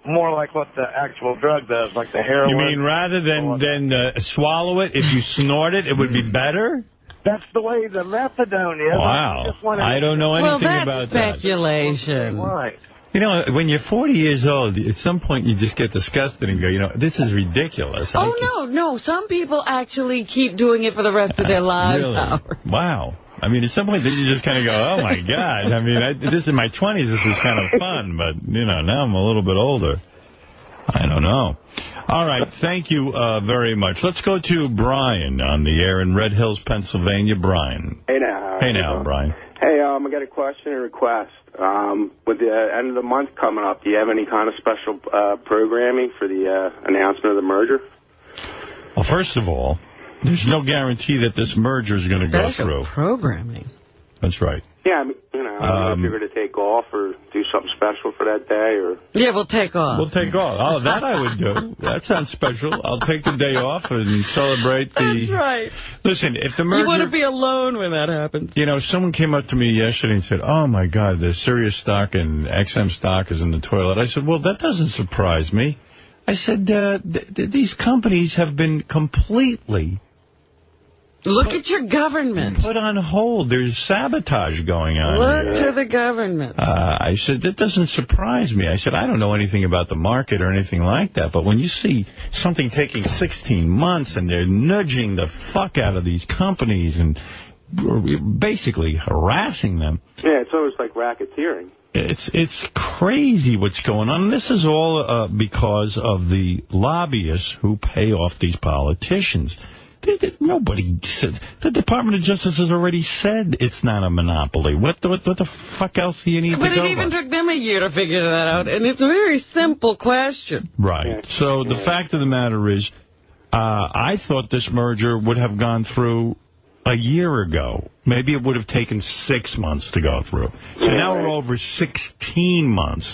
more like what the actual drug does, like the heroin. You mean rather than swallow it, if you snort it, it would be better? That's the way the methadone is. Wow. I don't know anything about that. Well, that's speculation. Right. You know, when you're 40 years old, at some point you just get disgusted and go, you know, this is ridiculous. No. Some people actually keep doing it for the rest of their lives. Really? Wow. I mean, at some point, you just kind of go, oh, my God. I mean, this in my 20s, this was kind of fun. But, you know, now I'm a little bit older. I don't know. All right. Thank you very much. Let's go to Brian on the air in Red Hills, Pennsylvania. Brian. Hey, now. Hey, now, Brian. Hey, I got a question and request. With the end of the month coming up, do you have any kind of special programming for the announcement of the merger? Well, first of all, there's no guarantee that this merger is going to go through. Programming. That's right. Yeah, I mean, you know, I don't know if you're going to take off or do something special for that day. Or yeah, we'll take off. We'll take off. Oh, that I would do. That sounds special. I'll take the day off and celebrate the... That's right. Listen, if the merger... You want to be alone when that happens. You know, someone came up to me yesterday and said, oh, my God, the Sirius stock and XM stock is in the toilet. I said, well, that doesn't surprise me. I said, these companies have been completely... Look at your government. Put on hold. There's sabotage going on. Look to the government. I said, that doesn't surprise me. I said, I don't know anything about the market or anything like that. But when you see something taking 16 months and they're nudging the fuck out of these companies and basically harassing them. Yeah, it's always like racketeering. It's crazy what's going on. This is all because of the lobbyists who pay off these politicians. Nobody said. The Department of Justice has already said it's not a monopoly. What the fuck else do you need to go by? But it even took them a year to figure that out, and it's a very simple question. Right. So the fact of the matter is, I thought this merger would have gone through a year ago. Maybe it would have taken 6 months to go through. So now we're over 16 months.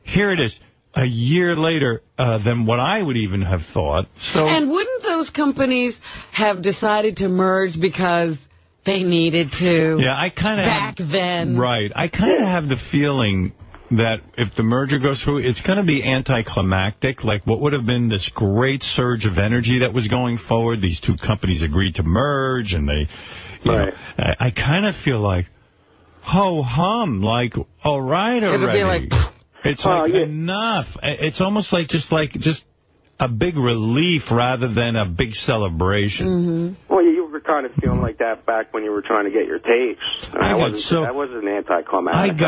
Here it is. A year later than what I would even have thought. So, and wouldn't those companies have decided to merge because they needed to? Yeah, I kind of back then. Right. I kind of have the feeling that if the merger goes through, it's going to be anticlimactic. Like what would have been this great surge of energy that was going forward. These two companies agreed to merge, and they, you know, I kind of feel like, ho-hum, like, all right already. It'll be like... It's like enough. It's almost like just a big relief rather than a big celebration. Mm-hmm. Well, you were kind of feeling like that back when you were trying to get your tapes. That wasn't anticlimactic.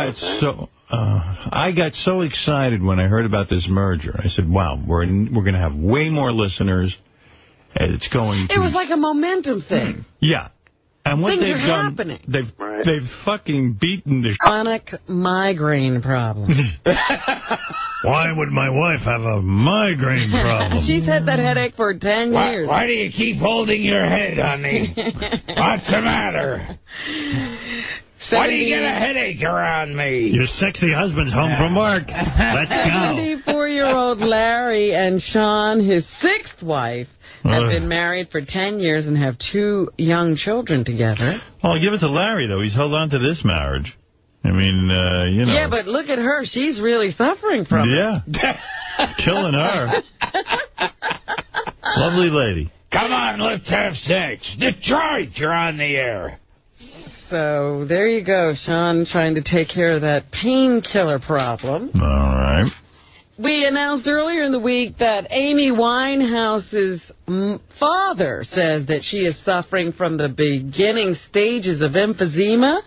I got so excited when I heard about this merger. I said, wow, we're going to have way more listeners. And it's going to... It was like a momentum thing. Yeah. And what things they've are done, happening. They've fucking beaten the chronic migraine problem. Why would my wife have a migraine problem? She's had that headache for 10 years. Why do you keep holding your head, honey? What's the matter? Why do you get a headache around me? Your sexy husband's home from work. Let's go. 74-year-old Larry and Sean, his sixth wife, have been married for 10 years and have 2 young children together. Well, give it to Larry, though. He's held on to this marriage. I mean, you know. Yeah, but look at her. She's really suffering from it. Yeah. It's killing her. Lovely lady. Come on, let's have sex. Detroit, you're on the air. So there you go, Sean, trying to take care of that painkiller problem. All right. We announced earlier in the week that Amy Winehouse's father says that she is suffering from the beginning stages of emphysema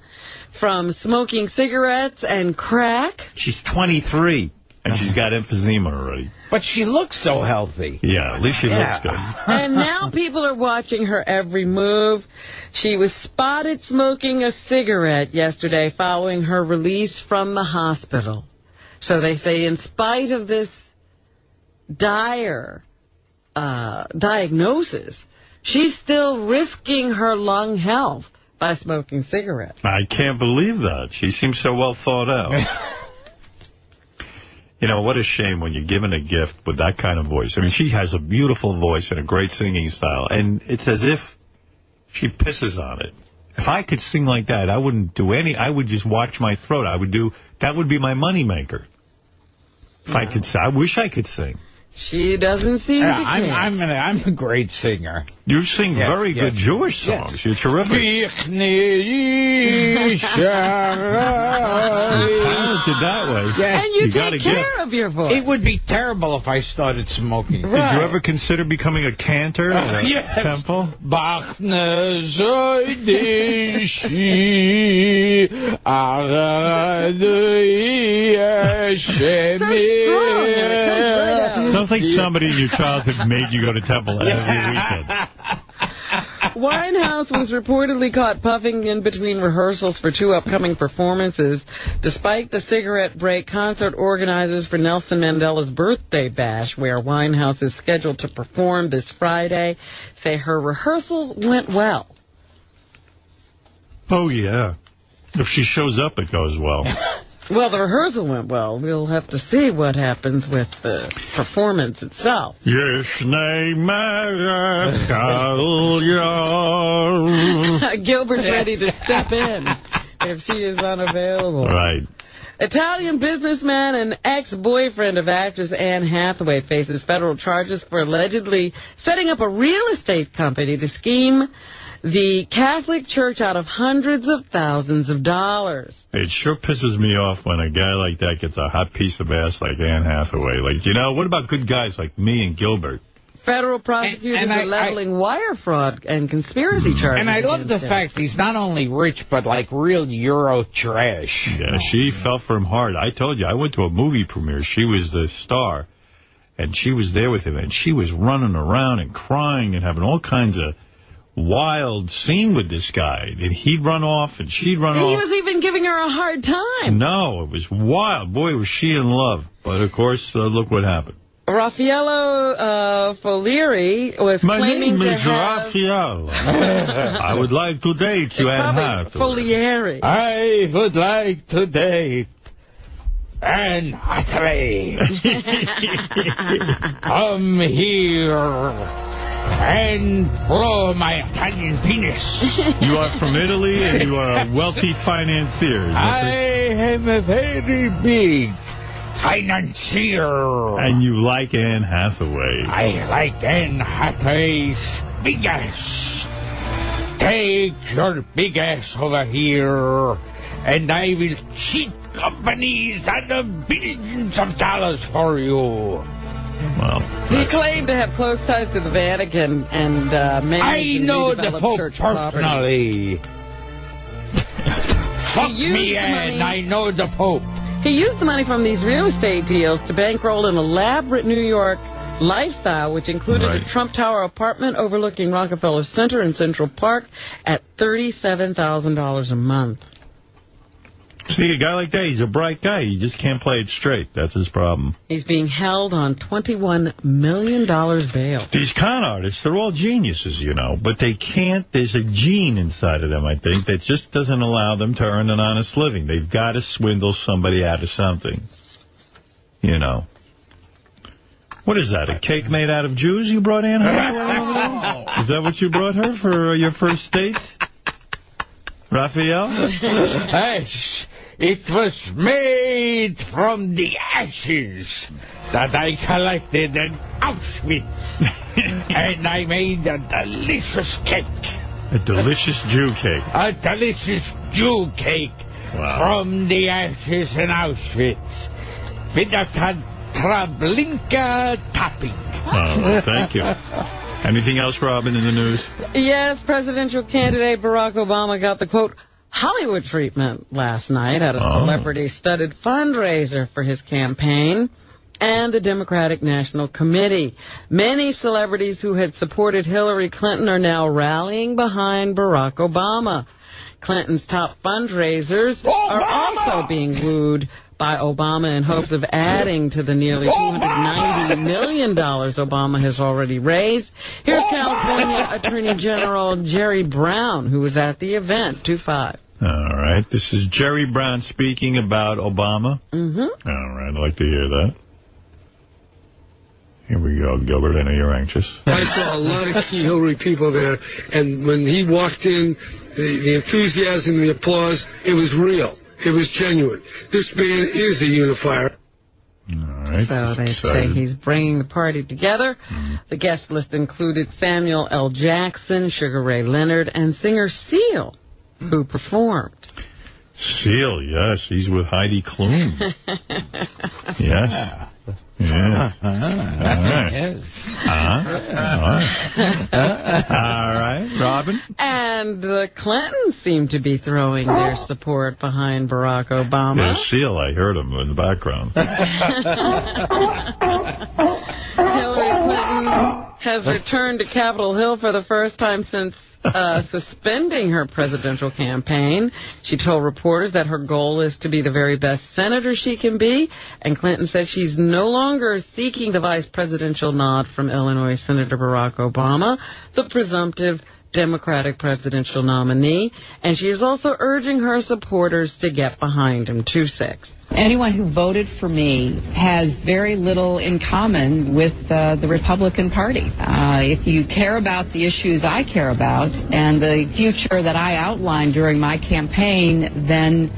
from smoking cigarettes and crack. She's 23, and she's got emphysema already. But she looks so healthy. Yeah, at least she looks good. And now people are watching her every move. She was spotted smoking a cigarette yesterday following her release from the hospital. So they say in spite of this dire diagnosis, she's still risking her lung health by smoking cigarettes. I can't believe that. She seems so well thought out. You know, what a shame when you're given a gift with that kind of voice. I mean, she has a beautiful voice and a great singing style, and it's as if she pisses on it. If I could sing like that, I wouldn't do I would just watch my throat. That would be my moneymaker. If I could sing. I wish I could sing. She doesn't seem to care. I'm a great singer. You sing very good Jewish songs. You're terrific. You're talented that way. Yeah. And you take care of your voice. It would be terrible if I started smoking. Right. Did you ever consider becoming a cantor at a temple? Sounds like somebody in your childhood made you go to temple every weekend. Winehouse was reportedly caught puffing in between rehearsals for 2 upcoming performances. Despite the cigarette break, concert organizers for Nelson Mandela's birthday bash, where Winehouse is scheduled to perform this Friday, say her rehearsals went well. Oh, yeah. If she shows up, it goes well. Well, the rehearsal went well. We'll have to see what happens with the performance itself. Gilbert's ready to step in if she is unavailable. Right. Italian businessman and ex-boyfriend of actress Anne Hathaway faces federal charges for allegedly setting up a real estate company to scheme the Catholic Church out of hundreds of thousands of dollars. It sure pisses me off when a guy like that gets a hot piece of ass like Anne Hathaway. Like, you know, what about good guys like me and Gilbert? Federal prosecutors are leveling wire fraud and conspiracy charges. And I love the fact he's not only rich, but like real Euro trash. Yeah, she fell for him hard. I told you, I went to a movie premiere. She was the star, and she was there with him, and she was running around and crying and having all kinds of wild scene with this guy. And he'd run off, and she'd run off. He was even giving her a hard time. No, it was wild. Boy, was she in love. But, of course, look what happened. 𝗦𝗵cie𝗄𝗿𝗱 was claiming to have... Raphael. I would like to date you, Anne Hathaway. I would like to date Anne Hathaway. Come here and blow my Italian penis. You are from Italy and you are a wealthy financier. I am a very big financier. And you like Anne Hathaway. I like Anne Hathaway's big ass. Take your big ass over here, and I will cheat companies out of billions of dollars for you. Well, he claimed to have close ties to the Vatican and I know the Pope personally. Fuck me, Anne. I know the Pope. He used the money from these real estate deals to bankroll an elaborate New York lifestyle, which included a Trump Tower apartment overlooking Rockefeller Center in Central Park at $37,000 a month. See, a guy like that, he's a bright guy. He just can't play it straight. That's his problem. He's being held on $21 million bail. These con artists, they're all geniuses, you know, but they can't. There's a gene inside of them, I think, that just doesn't allow them to earn an honest living. They've got to swindle somebody out of something, you know. What is that, a cake made out of Jews you brought Anne Hathaway? Is that what you brought her for your first date? Raphael? Yes, it was made from the ashes that I collected in Auschwitz. And I made a delicious cake. A delicious Jew cake. A delicious Jew cake from the ashes in Auschwitz. With a Treblinka topping. Oh, thank you. Anything else, Robin, in the news? Yes, presidential candidate Barack Obama got the, quote, Hollywood treatment last night at a celebrity-studded fundraiser for his campaign and the Democratic National Committee. Many celebrities who had supported Hillary Clinton are now rallying behind Barack Obama. Clinton's top fundraisers are also being wooed by Obama in hopes of adding to the nearly $290 million Obama has already raised. Here's California Attorney General Jerry Brown, who was at the event. 2-5. All right. This is Jerry Brown speaking about Obama. Mm-hmm. All right. I'd like to hear that. Here we go, Gilbert. I know you're anxious. I saw a lot of key Hillary people there, and when he walked in, the enthusiasm, the applause, it was real. It was genuine. This man is a unifier. All right. So they say he's bringing the party together. The guest list included Samuel L. Jackson, Sugar Ray Leonard, and singer Seal, who performed. Seal, yes. He's with Heidi Klum. Yes. Yeah. All right, Robin. And the Clintons seem to be throwing their support behind Barack Obama. There's Seal. I heard him in the background. Hillary Clinton has returned to Capitol Hill for the first time since suspending her presidential campaign. She told reporters that her goal is to be the very best senator she can be, and Clinton said she's no longer seeking the vice presidential nod from Illinois Senator Barack Obama, the presumptive Democratic presidential nominee, and she is also urging her supporters to get behind him. 2-6. Anyone who voted for me has very little in common with the Republican Party. If you care about the issues I care about and the future that I outlined during my campaign, then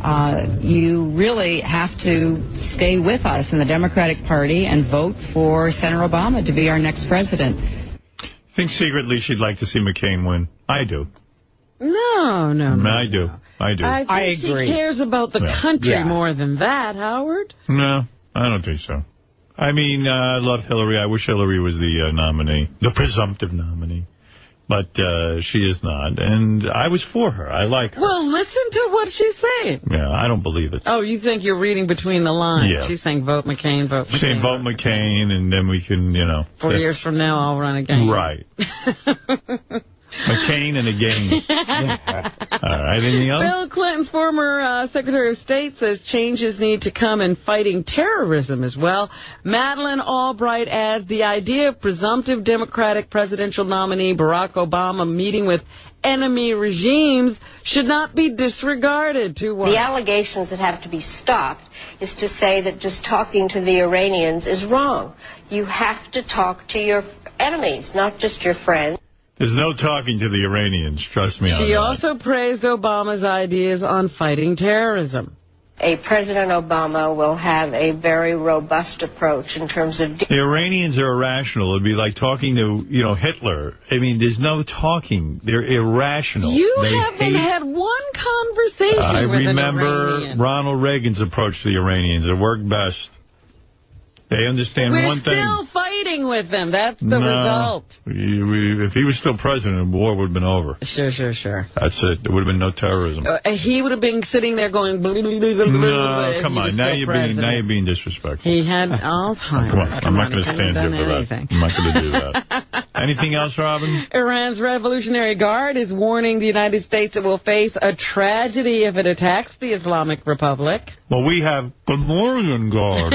you really have to stay with us in the Democratic Party and vote for Senator Obama to be our next president. I think secretly she'd like to see McCain win. I do. No. I do. I agree. She cares about the country more than that, Howard. No, I don't think so. I mean, I loved Hillary. I wish Hillary was the nominee, the presumptive nominee. But she is not. And I was for her. I like her. Well, listen to what she's saying. Yeah, I don't believe it. Oh, you think you're reading between the lines. Yeah. She's saying vote McCain, vote McCain. She's saying vote McCain, and then we can, 4 years from now, I'll run again. Right. McCain and again. All right, anything else? Bill Clinton's former Secretary of State says changes need to come in fighting terrorism as well. Madeleine Albright adds the idea of presumptive Democratic presidential nominee Barack Obama meeting with enemy regimes should not be disregarded. The allegations that have to be stopped is to say that just talking to the Iranians is wrong. You have to talk to your enemies, not just your friends. There's no talking to the Iranians, trust me on that. She also praised Obama's ideas on fighting terrorism. A President Obama will have a very robust approach in terms of... The Iranians are irrational. It'd be like talking to, Hitler. I mean, there's no talking. They're irrational. You haven't had one conversation with an Iranian. I remember Ronald Reagan's approach to the Iranians. It worked best. They understand one thing. We're still fighting with them. That's the result. If he was still president, the war would have been over. Sure. That's it. There would have been no terrorism. He would have been sitting there going... No, come on. Now you're being disrespectful. He had Alzheimer's. Come on. I'm not going to stand here for that. I'm not going to do that. Anything else, Robin? Iran's Revolutionary Guard is warning the United States it will face a tragedy if it attacks the Islamic Republic. Well, we have the Morgan Guard.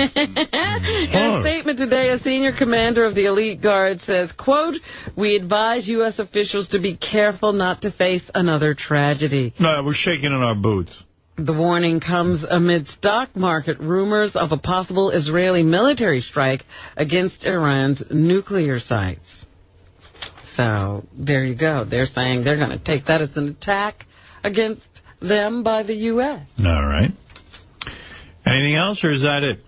In a statement today, a senior commander of the elite guard says, quote, "We advise U.S. officials to be careful not to face another tragedy." No, we're shaking in our boots. The warning comes amid stock market rumors of a possible Israeli military strike against Iran's nuclear sites. So, there you go. They're saying they're going to take that as an attack against them by the U.S. All right. Anything else, or is that it?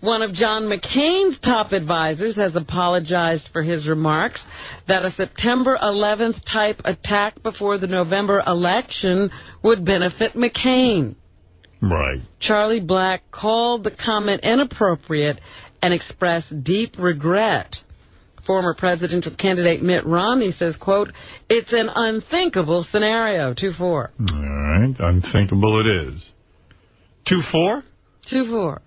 One of John McCain's top advisors has apologized for his remarks that a September 11th type attack before the November election would benefit McCain. Right. Charlie Black called the comment inappropriate and expressed deep regret. Former presidential candidate Mitt Romney says, quote, "It's an unthinkable scenario." 2-4. All right. Unthinkable it is. 2-4? 2-4.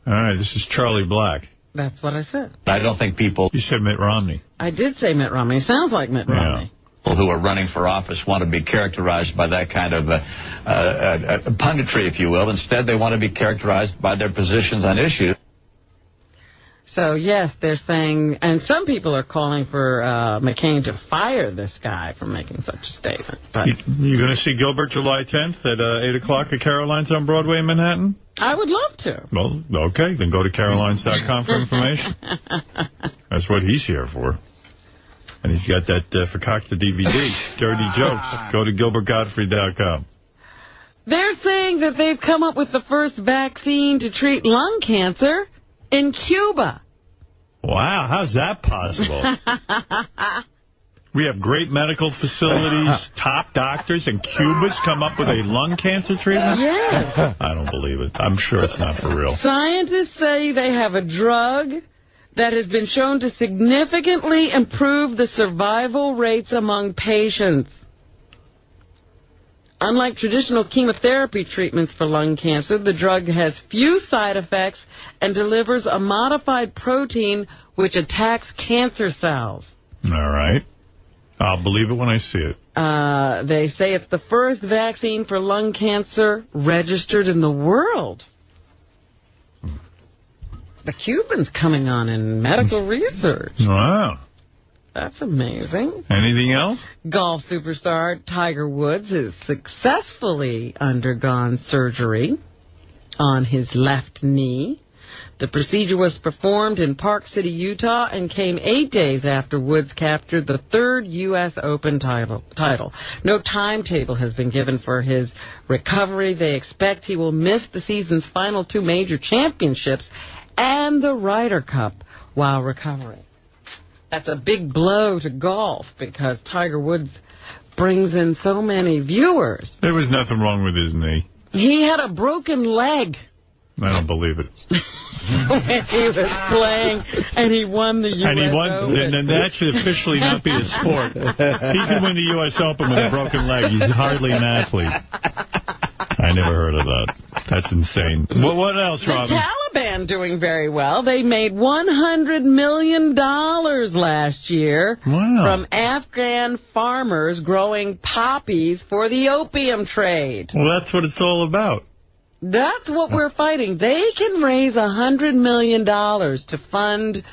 All right, this is Charlie Black. That's what I said. I don't think people... You said Mitt Romney. I did say Mitt Romney. Sounds like Mitt Romney. People who are running for office want to be characterized by that kind of punditry, if you will. Instead, they want to be characterized by their positions on issues. So, yes, they're saying, and some people are calling for McCain to fire this guy for making such a statement. But you going to see Gilbert July 10th at 8 o'clock at Caroline's on Broadway in Manhattan? I would love to. Well, okay, then go to carolines.com for information. That's what he's here for. And he's got that Fakakta DVD, Dirty Jokes. Go to gilbertgodfrey.com. They're saying that they've come up with the first vaccine to treat lung cancer in Cuba. Wow, how's that possible? We have great medical facilities, top doctors, and Cuba's come up with a lung cancer treatment? Yes. I don't believe it. I'm sure it's not for real. Scientists say they have a drug that has been shown to significantly improve the survival rates among patients. Unlike traditional chemotherapy treatments for lung cancer, the drug has few side effects and delivers a modified protein which attacks cancer cells. All right. I'll believe it when I see it. They say it's the first vaccine for lung cancer registered in the world. The Cubans coming on in medical research. Wow. That's amazing. Anything else? Golf superstar Tiger Woods has successfully undergone surgery on his left knee. The procedure was performed in Park City, Utah, and came 8 days after Woods captured the third U.S. Open title. No timetable has been given for his recovery. They expect he will miss the season's final two major championships and the Ryder Cup while recovering. That's a big blow to golf because Tiger Woods brings in so many viewers. There was nothing wrong with his knee. He had a broken leg. I don't believe it. When he was playing, and he won the U.S. And he won, Open. and that should officially not be a sport. He can win the U.S. Open with a broken leg. He's hardly an athlete. I never heard of that. That's insane. What else, Robin? The Taliban doing very well. They made $100 million last year from Afghan farmers growing poppies for the opium trade. Well, that's what it's all about. That's what we're fighting. They can raise $100 million to fund,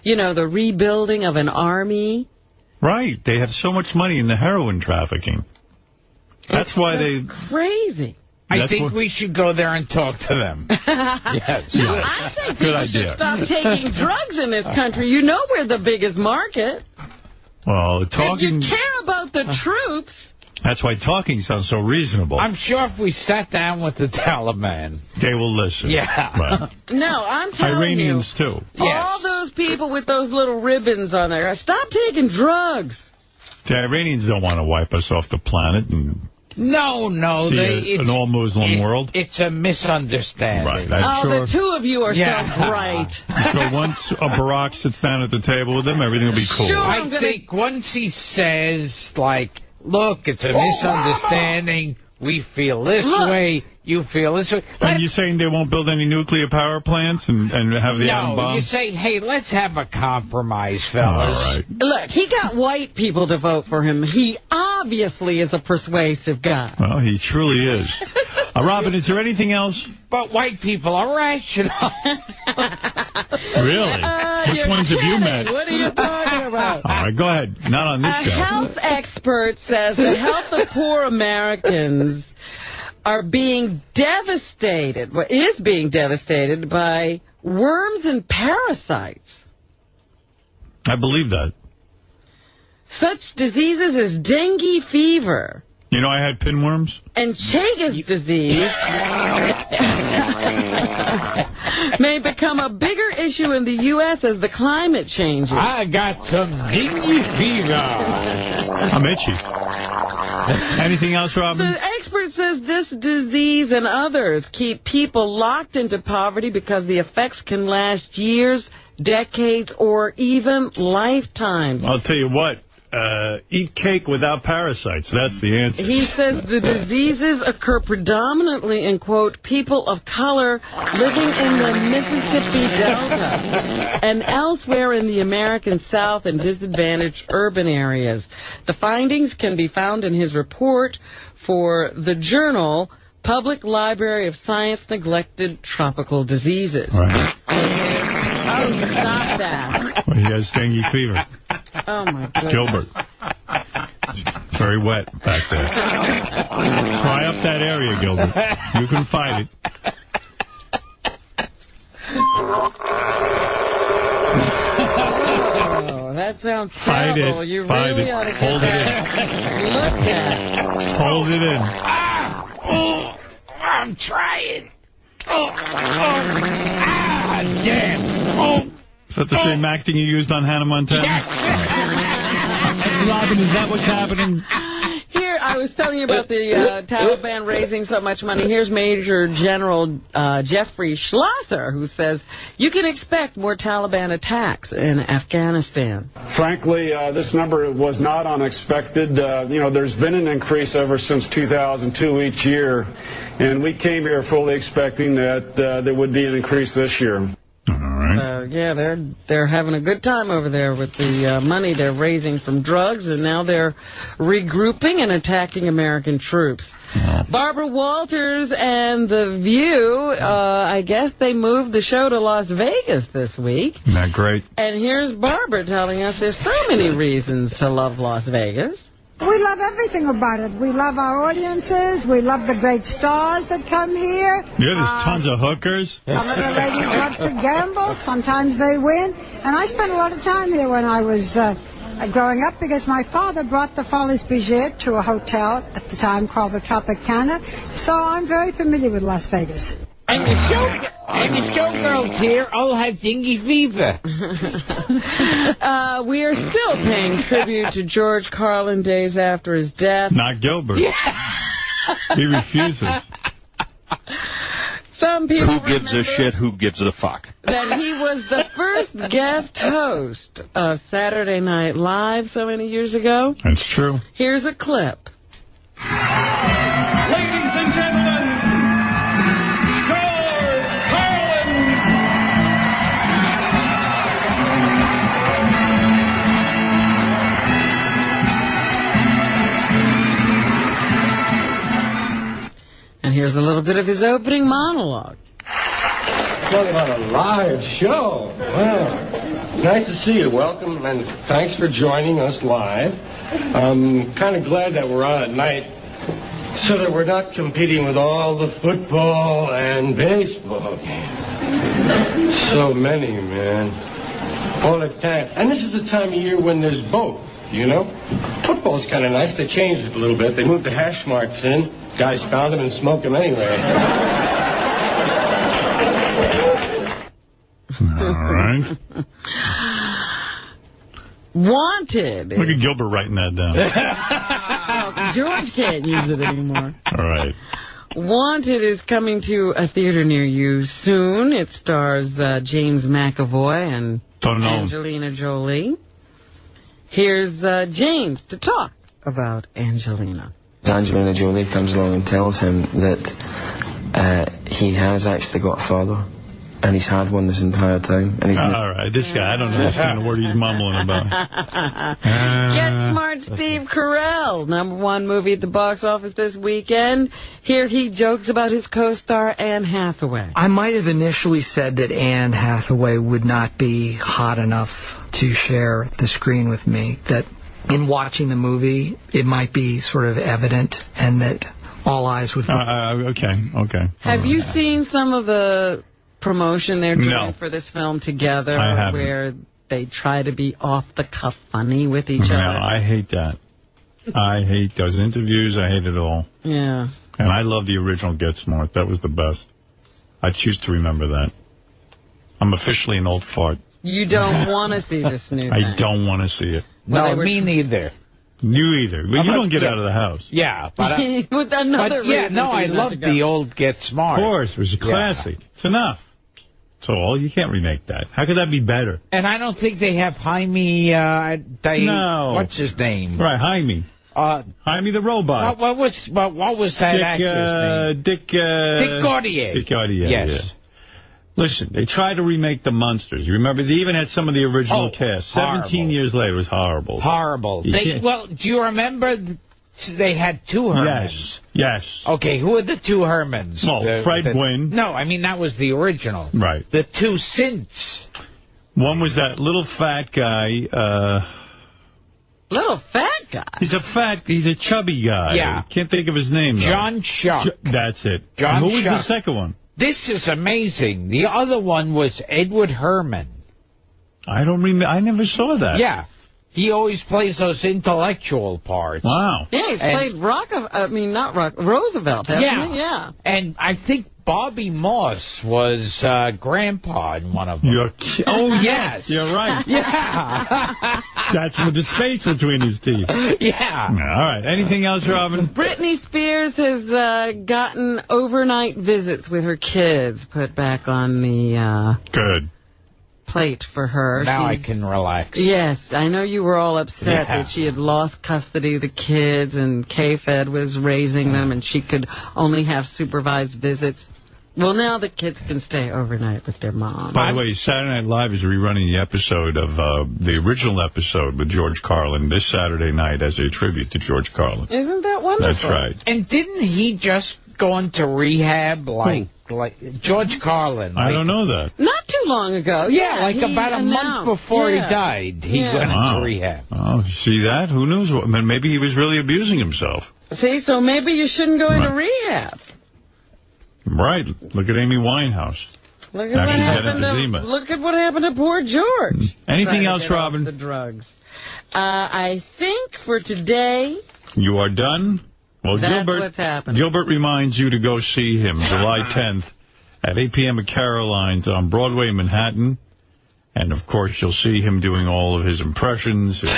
the rebuilding of an army. Right. They have so much money in the heroin trafficking. That's why they... crazy. I think we should go there and talk to them. Yes. No, I think Good people idea. should stop taking drugs in this country. You know we're the biggest market. Well, talking... If you care about the troops... That's why talking sounds so reasonable. I'm sure if we sat down with the Taliban... They will listen. Yeah. Right. No, I'm telling Iranians, you. too. Yes. All those people with those little ribbons on there, stop taking drugs. The Iranians don't want to wipe us off the planet and... No. See an all-Muslim world? It's a misunderstanding. Right. I'm sure, the two of you are so bright. so once a Barack sits down at the table with them, everything will be cool. Sure, I think once he says, look, it's a misunderstanding. We feel this way. You feel this way. And you're saying they won't build any nuclear power plants and have the atom bomb? No, you say, hey, let's have a compromise, fellas. All right. Look, he got white people to vote for him. He obviously is a persuasive guy. Well, he truly is. Robin, is there anything else? But white people are rational. Really? Which ones have you met? What are you talking about? All right, go ahead. Not on this show. A health expert says the health of poor Americans are being devastated, is being devastated by worms and parasites. I believe that. Such diseases as dengue fever. You know I had pinworms? And Chagas disease may become a bigger issue in the U.S. as the climate changes. I got some dengue fever. I'm itchy. Anything else, Robin? The expert says this disease and others keep people locked into poverty because the effects can last years, decades, or even lifetimes. I'll tell you what. Eat cake without parasites. That's the answer. He says the diseases occur predominantly in, quote, people of color living in the Mississippi Delta and elsewhere in the American South and disadvantaged urban areas. The findings can be found in his report for the journal Public Library of Science Neglected Tropical Diseases. Right. Oh, stop that. Well, he has dengue fever. Oh, my goodness. Gilbert. It's very wet back there. Try up that area, Gilbert. You can fight it. Oh, that sounds terrible. Fight it. You Fight really it. ought to get Hold it that looked at. Hold it in. I'm trying. Damn. Is that the same acting you used on Hannah Montana? Yes. Robin, is that what's happening? Here, I was telling you about the Taliban raising so much money. Here's Major General Jeffrey Schlosser, who says you can expect more Taliban attacks in Afghanistan. Frankly, this number was not unexpected. There's been an increase ever since 2002 each year, and we came here fully expecting that there would be an increase this year. Yeah, they're having a good time over there with the money they're raising from drugs, and now they're regrouping and attacking American troops. Barbara Walters and The View, I guess they moved the show to Las Vegas this week. Isn't that great? And here's Barbara telling us there's so many reasons to love Las Vegas. We love everything about it. We love our audiences. We love the great stars that come here. Yeah, there's tons of hookers. Some of the ladies love to gamble. Sometimes they win. And I spent a lot of time here when I was growing up because my father brought the Midget to a hotel at the time called the Tropicana. So I'm very familiar with Las Vegas. And the showgirls here all have dengue fever. We are still paying tribute to George Carlin days after his death. Not Gilbert. He refuses. Some people Who gives a shit? Who gives a fuck? that he was the first guest host of Saturday Night Live so many years ago. That's true. Here's a clip. Ladies and gentlemen, George Carlin. And here's a little bit of his opening monologue. Talk about a live show. Wow. Nice to see you. Welcome, and thanks for joining us live. I'm kind of glad that we're on at night so that we're not competing with all the football and baseball games. So many, man. All the time. And this is the time of year when there's both, you know? Football's kind of nice. They changed it a little bit. They moved the hash marks in. Guys found them and smoked them anyway. All right. Wanted. Look at Gilbert writing that down. George can't use it anymore. All right. Wanted is coming to a theater near you soon. It stars James McAvoy and Angelina Jolie. Here's James to talk about Angelina. Angelina Jolie comes along and tells him that he has actually got a father, and he's had one this entire time. And he's all right, this guy, I don't understand what he's mumbling about. Get Smart Steve Carell, #1 movie at the box office this weekend. Here he jokes about his co-star Anne Hathaway. I might have initially said that Anne Hathaway would not be hot enough to share the screen with me, that in watching the movie, it might be sort of evident, and that all eyes would... Okay. Have you seen some of the promotion they're doing for this film together, where they try to be off-the-cuff funny with each other? I hate that. I hate those interviews. I hate it all. Yeah. And I love the original Get Smart. That was the best. I choose to remember that. I'm officially an old fart. You don't want to see this new thing. I don't want to see it. No, me neither. You either. But you don't get out of the house. Yeah. But with another reason. no, I love the old Get Smart. Of course. It was a classic. It's enough. So you can't remake that. How could that be better? And I don't think they have Jaime... no. What's his name? Right, Jaime. Jaime the robot. What was that actor's name? Dick Gautier. Dick Gautier, yes. Yeah. Listen, they tried to remake The Munsters. You remember, they even had some of the original cast. 17 years later, it was horrible. Horrible. Do you remember they had two Hermans? Yes. Okay, who are the two Hermans? Well, Fred Gwynn. No, I mean, that was the original. Right. The two Synths. One was that little fat guy. Little fat guy? He's a chubby guy. Yeah. I can't think of his name, though. John Shuck. That's it. John and who was Shuck. the second one? This is amazing. The other one was Edward Herman. I don't remember. I never saw that. Yeah. He always plays those intellectual parts. Wow. Yeah, he's played Roosevelt, hasn't he? Yeah. And I think Bobby Moss was Grandpa in one of them. Oh, yes. You're right. Yeah. That's with the space between his teeth. Yeah. All right. Anything else, Robin? Britney Spears has gotten overnight visits with her kids put back on the plate for her. Now I can relax. Yes. I know you were all upset that she had lost custody of the kids and K-Fed was raising them and she could only have supervised visits. Well, now the kids can stay overnight with their mom. By the way, Saturday Night Live is rerunning the episode of the original episode with George Carlin this Saturday night as a tribute to George Carlin. Isn't that wonderful? That's right. And didn't he just go into rehab like George Carlin? I don't know that. Not too long ago. Yeah, like about a month before he died, he went into rehab. Oh, see that? Who knows? Maybe he was really abusing himself. See, so maybe you shouldn't go into rehab. Right. Look at Amy Winehouse. Look at what happened to poor George. Anything else, Robin? The drugs. I think for today... You are done? Well, that's what's happening. Gilbert reminds you to go see him July 10th at 8 p.m. at Caroline's on Broadway, Manhattan. And, of course, you'll see him doing all of his impressions, his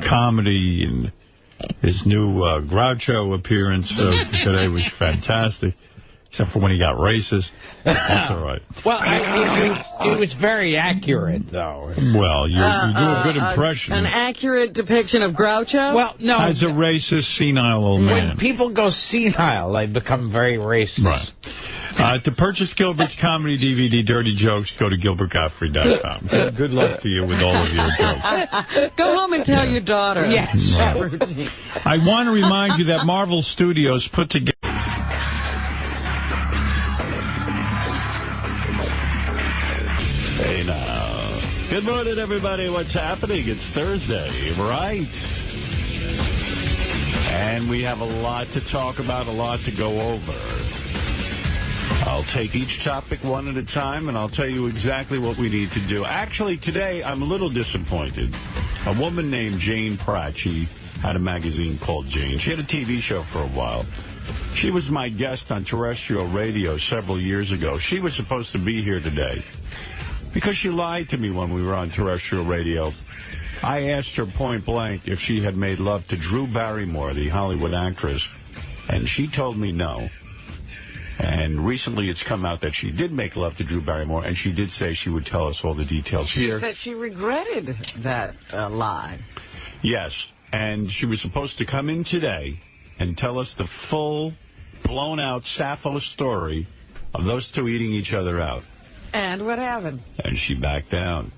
comedy, and his new Groucho appearance today was fantastic. Except for when he got racist. That's all right. Well, it was very accurate, though. Well, you do a good impression. An accurate depiction of Groucho? Well, no. As a racist, senile old man. When people go senile, they become very racist. Right. To purchase Gilbert's comedy DVD, Dirty Jokes, go to GilbertGottfried.com. Good luck to you with all of your jokes. Go home and tell your daughter. Yes. Right. I want to remind you that Marvel Studios put together... Hey, now. Good morning, everybody. What's happening? It's Thursday, right? And we have a lot to talk about, a lot to go over. I'll take each topic one at a time, and I'll tell you exactly what we need to do. Actually, today, I'm a little disappointed. A woman named Jane Pratt, she had a magazine called Jane. She had a TV show for a while. She was my guest on terrestrial radio several years ago. She was supposed to be here today because she lied to me when we were on terrestrial radio. I asked her point blank if she had made love to Drew Barrymore, the Hollywood actress, and she told me no. And recently it's come out that she did make love to Drew Barrymore, and she did say she would tell us all the details here. She said she regretted that lie. Yes, and she was supposed to come in today and tell us the full, blown-out Sappho story of those two eating each other out. And what happened? And she backed down.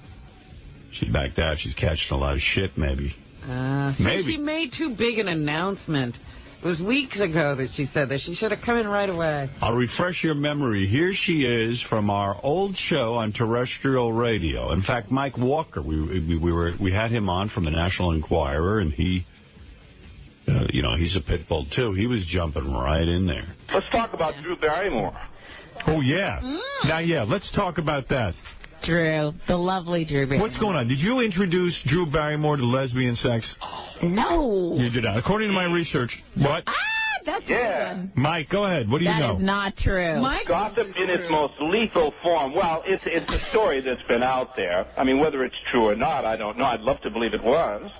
She backed out. She's catching a lot of shit, maybe. Maybe. She made too big an announcement. It was weeks ago that she said that. She should have come in right away. I'll refresh your memory. Here she is from our old show on terrestrial radio. In fact, Mike Walker, we had him on from the National Enquirer, and he, you know, he's a pit bull, too. He was jumping right in there. Let's talk about Drew Barrymore. Oh, yeah. Now, yeah, let's talk about that. Drew, the lovely Drew Barrymore. What's going on? Did you introduce Drew Barrymore to lesbian sex? No. You did not. According to my research, what? That's good. Mike, go ahead. What do you know? That is not true. Gossip in its most lethal form. Well, it's a story that's been out there. I mean, whether it's true or not, I don't know. I'd love to believe it was.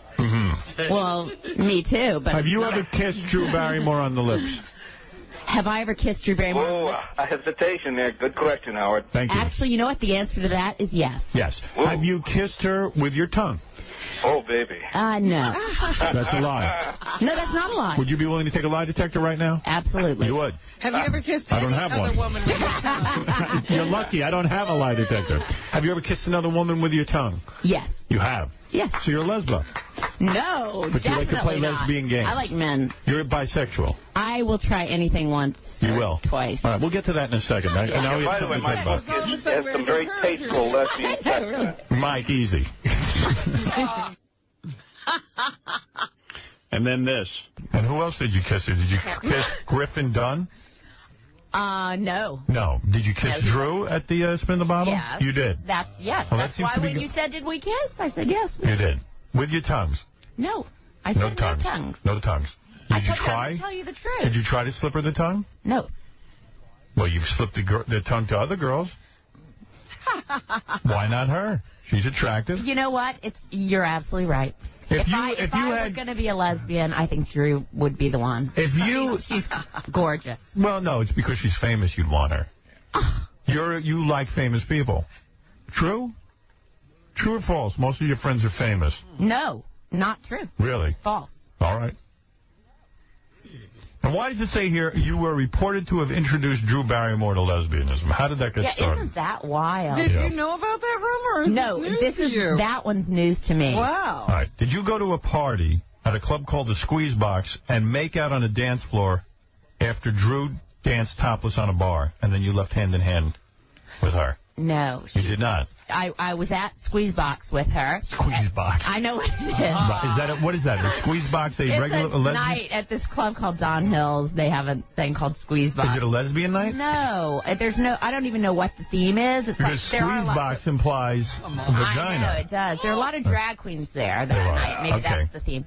Well, me too. But have you ever kissed Drew Barrymore on the lips? Have I ever kissed Drew Barrymore? Oh, a hesitation there. Good question, Howard. Thank you. Actually, you know what? The answer to that is yes. Yes. Ooh. Have you kissed her with your tongue? Oh, baby. No. That's a lie. No, that's not a lie. Would you be willing to take a lie detector right now? Absolutely. You would. Have you ever kissed I don't have other one. woman with your tongue? You're lucky. I don't have a lie detector. Have you ever kissed another woman with your tongue? Yes. You have? Yes. So you're a lesbian? No, but you like to play not. lesbian games? I like men. You're bisexual? I will try anything once. You will? Twice. All right, we'll get to that in a second. Now we have by the way, something to Mike talk about. has some very tasteful lesbian sex. Mike, easy. And then this. And who else did you kiss? Did you kiss Griffin Dunn? No. No. Did you kiss Drew at the Spin the Bottle? Yes. You did? Yes. Well, that's why when you said, did we kiss? I said yes. You did. With your tongues? No. I said no tongues. No tongues. No tongues. Did you try? To tell you the truth. Did you try to slip her the tongue? No. Well, you've slipped the tongue to other girls. Why not her? She's attractive. You know what? You're absolutely right. If I were going to be a lesbian, I think Drew would be the one. She's gorgeous. Well, no, it's because she's famous you'd want her. You like famous people. True? True or false? Most of your friends are famous. No, not true. Really? False. All right. And why does it say here you were reported to have introduced Drew Barrymore to lesbianism? How did that get started? Isn't that wild? Did you know about that rumor? No, that one's news to me. Wow. All right. Did you go to a party at a club called the Squeeze Box and make out on a dance floor after Drew danced topless on a bar, and then you left hand in hand with her? No. You did not? I was at Squeeze Box with her. Squeeze Box? I know what it is. What is that? A Squeeze Box? It's a night at this club called Don Hills. They have a thing called Squeeze Box. Is it a lesbian night? No. I don't even know what the theme is. It's because Squeeze Box implies vagina. I know, it does. There are a lot of drag queens there that night. Maybe that's the theme.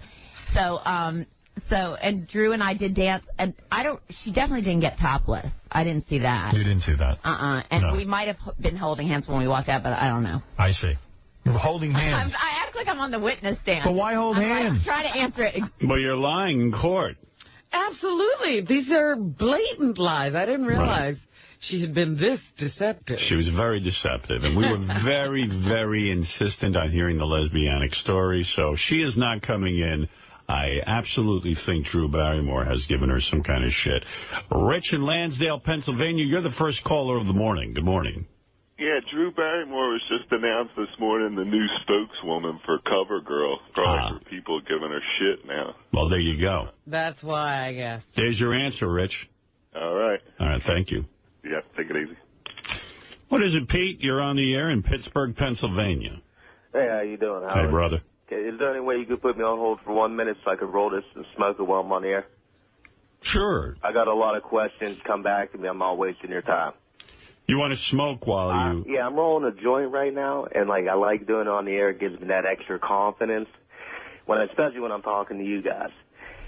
And Drew and I did dance, and she definitely didn't get topless. I didn't see that. You didn't see that? And we might have been holding hands when we walked out, but I don't know. I see. You're holding hands. I act like I'm on the witness stand. But why hold hands? I'm trying to answer it. Well, you're lying in court. Absolutely. These are blatant lies. I didn't realize she had been this deceptive. She was very deceptive, and we were very, very insistent on hearing the lesbianic story, so she is not coming in. I absolutely think Drew Barrymore has given her some kind of shit. Rich in Lansdale, Pennsylvania, you're the first caller of the morning. Good morning. Yeah, Drew Barrymore was just announced this morning the new spokeswoman for CoverGirl. Probably for people giving her shit now. Well, there you go. That's why, I guess. There's your answer, Rich. All right. All right, thank you. Yeah, take it easy. What is it, Pete? You're on the air in Pittsburgh, Pennsylvania. Hey, how you doing, Howard? Hey, brother. Okay, is there any way you could put me on hold for 1 minute so I could roll this and smoke it while I'm on the air? Sure. I got a lot of questions. Come back to me. I'm not wasting your time. You want to smoke while you... Yeah, I'm rolling a joint right now, and I like doing it on the air. It gives me that extra confidence, especially when I'm talking to you guys.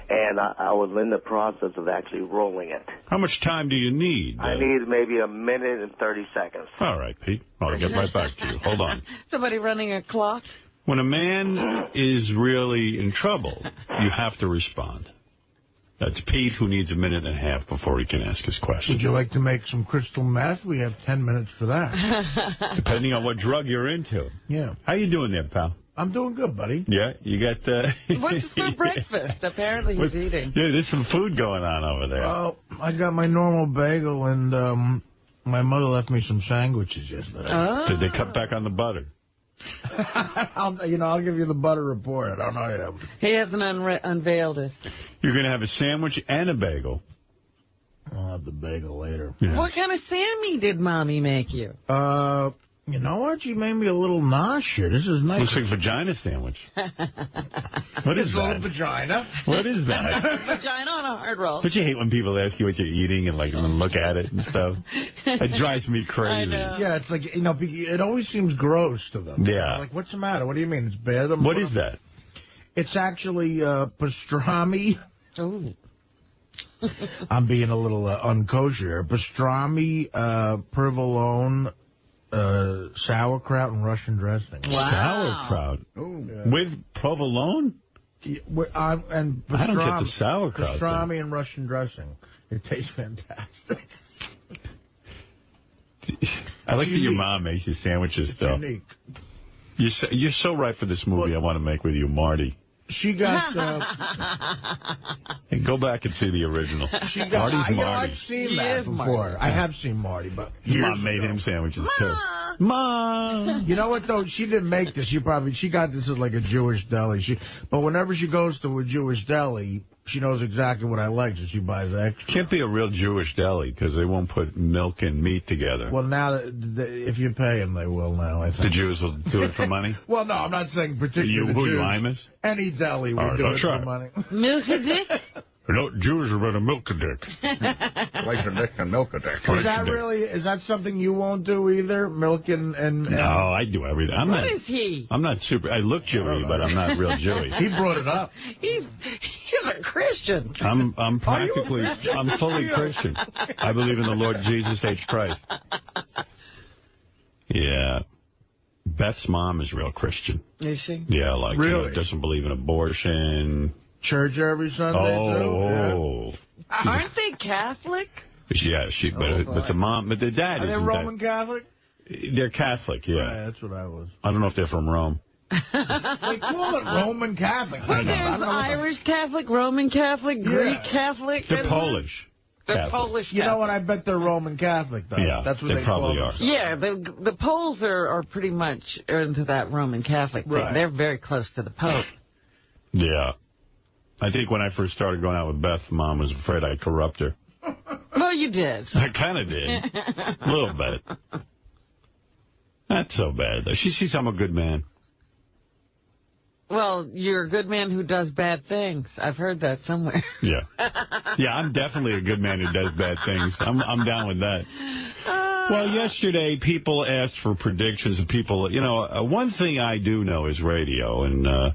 And I was in the process of actually rolling it. How much time do you need? I need maybe 1 minute and 30 seconds. All right, Pete. I'll get right back to you. Hold on. Somebody running a clock? When a man is really in trouble, you have to respond. That's Pete, who needs 1.5 minutes before he can ask his question. Would you like to make some crystal meth? We have 10 minutes for that. Depending on what drug you're into. Yeah. How you doing there, pal? I'm doing good, buddy. Yeah, you got... What's for breakfast? Apparently he's eating. Yeah, there's some food going on over there. Well, I got my normal bagel, and my mother left me some sandwiches yesterday. Oh. Did they cut back on the butter? I'll give you the butter report. I don't know yet. He hasn't unveiled it. You're going to have a sandwich and a bagel. I'll have the bagel later. Yeah. What kind of Sammy did Mommy make you? You know what? She made me a little nosh here. This is nice. Looks like a vagina sandwich. What is that? A little vagina. What is that? Vagina on a hard roll. Don't you hate when people ask you what you're eating and look at it and stuff? It drives me crazy. I know. Yeah, it's like, it always seems gross to them. Yeah. Like, what's the matter? What do you mean? It's bad? What is that? It's actually pastrami. Oh. I'm being a little unkosher here. Pastrami, provolone, sauerkraut, and Russian dressing. Wow. Sauerkraut? Yeah. With provolone? And pastrami, I don't get the sauerkraut. Pastrami and Russian dressing. It tastes fantastic. I like that your mom makes you sandwiches, though. Unique. You're so right for this movie I want to make with you, Marty. She got... And go back and see the original. Marty's Marty. I've seen that before. Marty. I have seen Marty, but... His mom made him sandwiches, too. Mom! You know what, though? She didn't make this. She got this at, like, a Jewish deli. But whenever she goes to a Jewish deli, she knows exactly what I like, so she buys extra. Can't be a real Jewish deli, because they won't put milk and meat together. Well, now, if you pay them, they will now, I think. The Jews will do it for money? Well, no, I'm not saying particularly Who, you Imus? Any deli will do it for money. Milk a dick? No, Jews are going to milk a dick. Like a dick and milk a dick. Is that something you won't do either? Milk and... No, I do everything. What is he? I'm not super... I look Jewy, but I'm not real Jewy. He brought it up. He's a Christian. I'm practically... I'm fully Christian. I believe in the Lord Jesus H. Christ. Yeah. Beth's mom is real Christian. Is she? Yeah, like, really? Doesn't believe in abortion. Church every Sunday, too? Aren't they Catholic? Yeah, but the mom, but the dad Are they Roman Catholic? They're Catholic, yeah. Right, that's what I was. I don't know if they're from Rome. They call it Roman Catholic. Well, there's Irish Catholic, Roman Catholic, Greek Catholic. They're Polish. They're Polish Catholic. You know what? I bet they're Roman Catholic, though. Yeah, that's what they probably call are. Yeah, the Poles are pretty much into that Roman Catholic thing. Right. They're very close to the Pope. Yeah. I think when I first started going out with Beth, Mom was afraid I'd corrupt her. Well, you did. I kind of did. A little bit. Not so bad, though. She sees I'm a good man. Well, you're a good man who does bad things. I've heard that somewhere. Yeah. Yeah, I'm definitely a good man who does bad things. I'm down with that. Well, yesterday, people asked for predictions of people. You know, one thing I do know is radio, and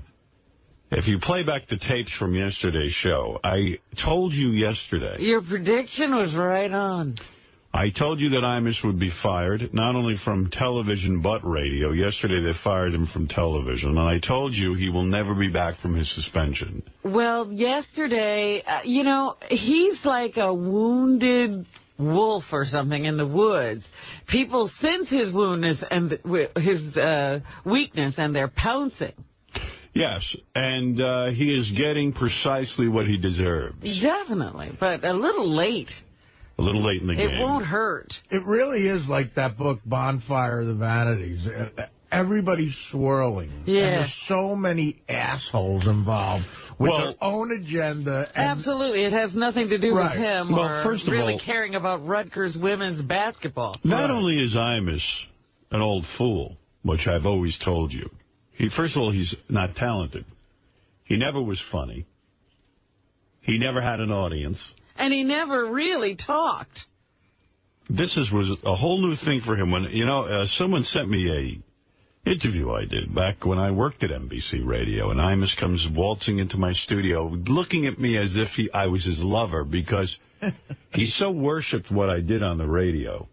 if you play back the tapes from yesterday's show, I told you yesterday. Your prediction was right on. I told you that Imus would be fired, not only from television but radio. Yesterday they fired him from television, and I told you he will never be back from his suspension. Well, yesterday, you know, he's like a wounded wolf or something in the woods. People sense his woundness and his weakness, and they're pouncing. Yes, and he is getting precisely what he deserves. Definitely, but a little late. A little late in the game. It won't hurt. It really is like that book, Bonfire of the Vanities. Everybody's swirling. Yeah. And there's so many assholes involved with their own agenda. Absolutely. It has nothing to do with him or really caring about Rutgers women's basketball. Not only is Imus an old fool, which I've always told you. First of all, he's not talented. He never was funny. He never had an audience. And he never really talked. This was a whole new thing for him. When someone sent me a interview I did back when I worked at NBC Radio, and Imus comes waltzing into my studio, looking at me as if I was his lover, because he so worshipped what I did on the radio.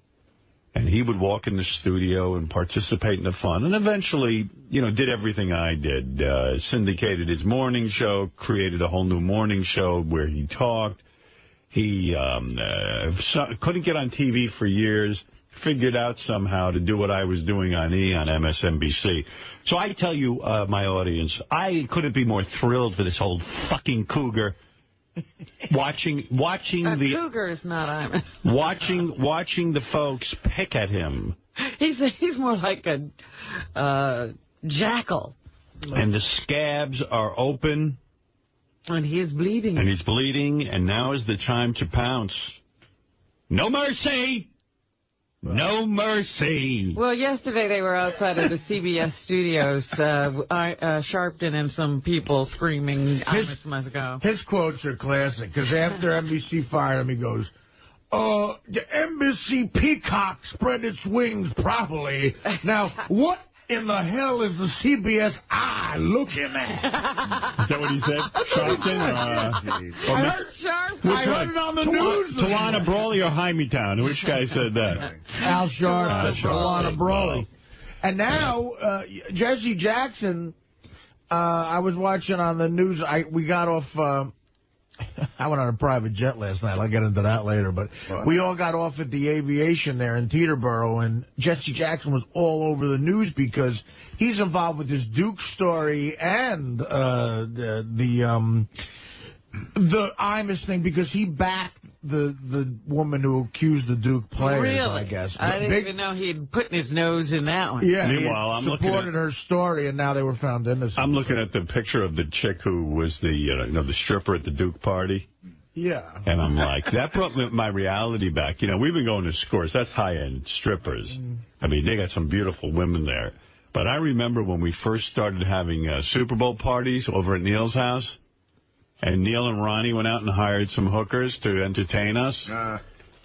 And he would walk in the studio and participate in the fun, and eventually, did everything I did. Syndicated his morning show, created a whole new morning show where he talked. He couldn't get on TV for years, figured out somehow to do what I was doing on MSNBC. So I tell you, my audience, I couldn't be more thrilled for this whole fucking cougar. Watching the cougar is not Imus. watching the folks pick at him. He's more like a jackal. And the scabs are open. And he is bleeding. And he's bleeding, and now is the time to pounce. No mercy! No mercy! Well, yesterday they were outside of the CBS studios, Sharpton and some people screaming, Imus must go. His quotes are classic, because after NBC fired him, he goes, the NBC peacock spread its wings properly. Now, what in the hell is the CBS eye looking at? Is that what he said? Sharpton? I heard Sharpton. I heard it on the news. Tawana Brawley or Hymietown? Which guy said that? Al Sharpton, Tawana Brawley. And now, Jesse Jackson, I was watching on the news. We got off... I went on a private jet last night. I'll get into that later. But we all got off at the aviation there in Teterboro, and Jesse Jackson was all over the news because he's involved with this Duke story and the Imus thing, because he backed the woman who accused the Duke players, really? I guess. I didn't even know he'd put his nose in that one. Yeah, meanwhile, he supported her story, and now they were found innocent. I'm looking at the picture of the chick who was the stripper at the Duke party. Yeah. And I'm like, that brought my reality back. We've been going to Scores. That's high-end strippers. I mean, they got some beautiful women there. But I remember when we first started having Super Bowl parties over at Neil's house. And Neil and Ronnie went out and hired some hookers to entertain us.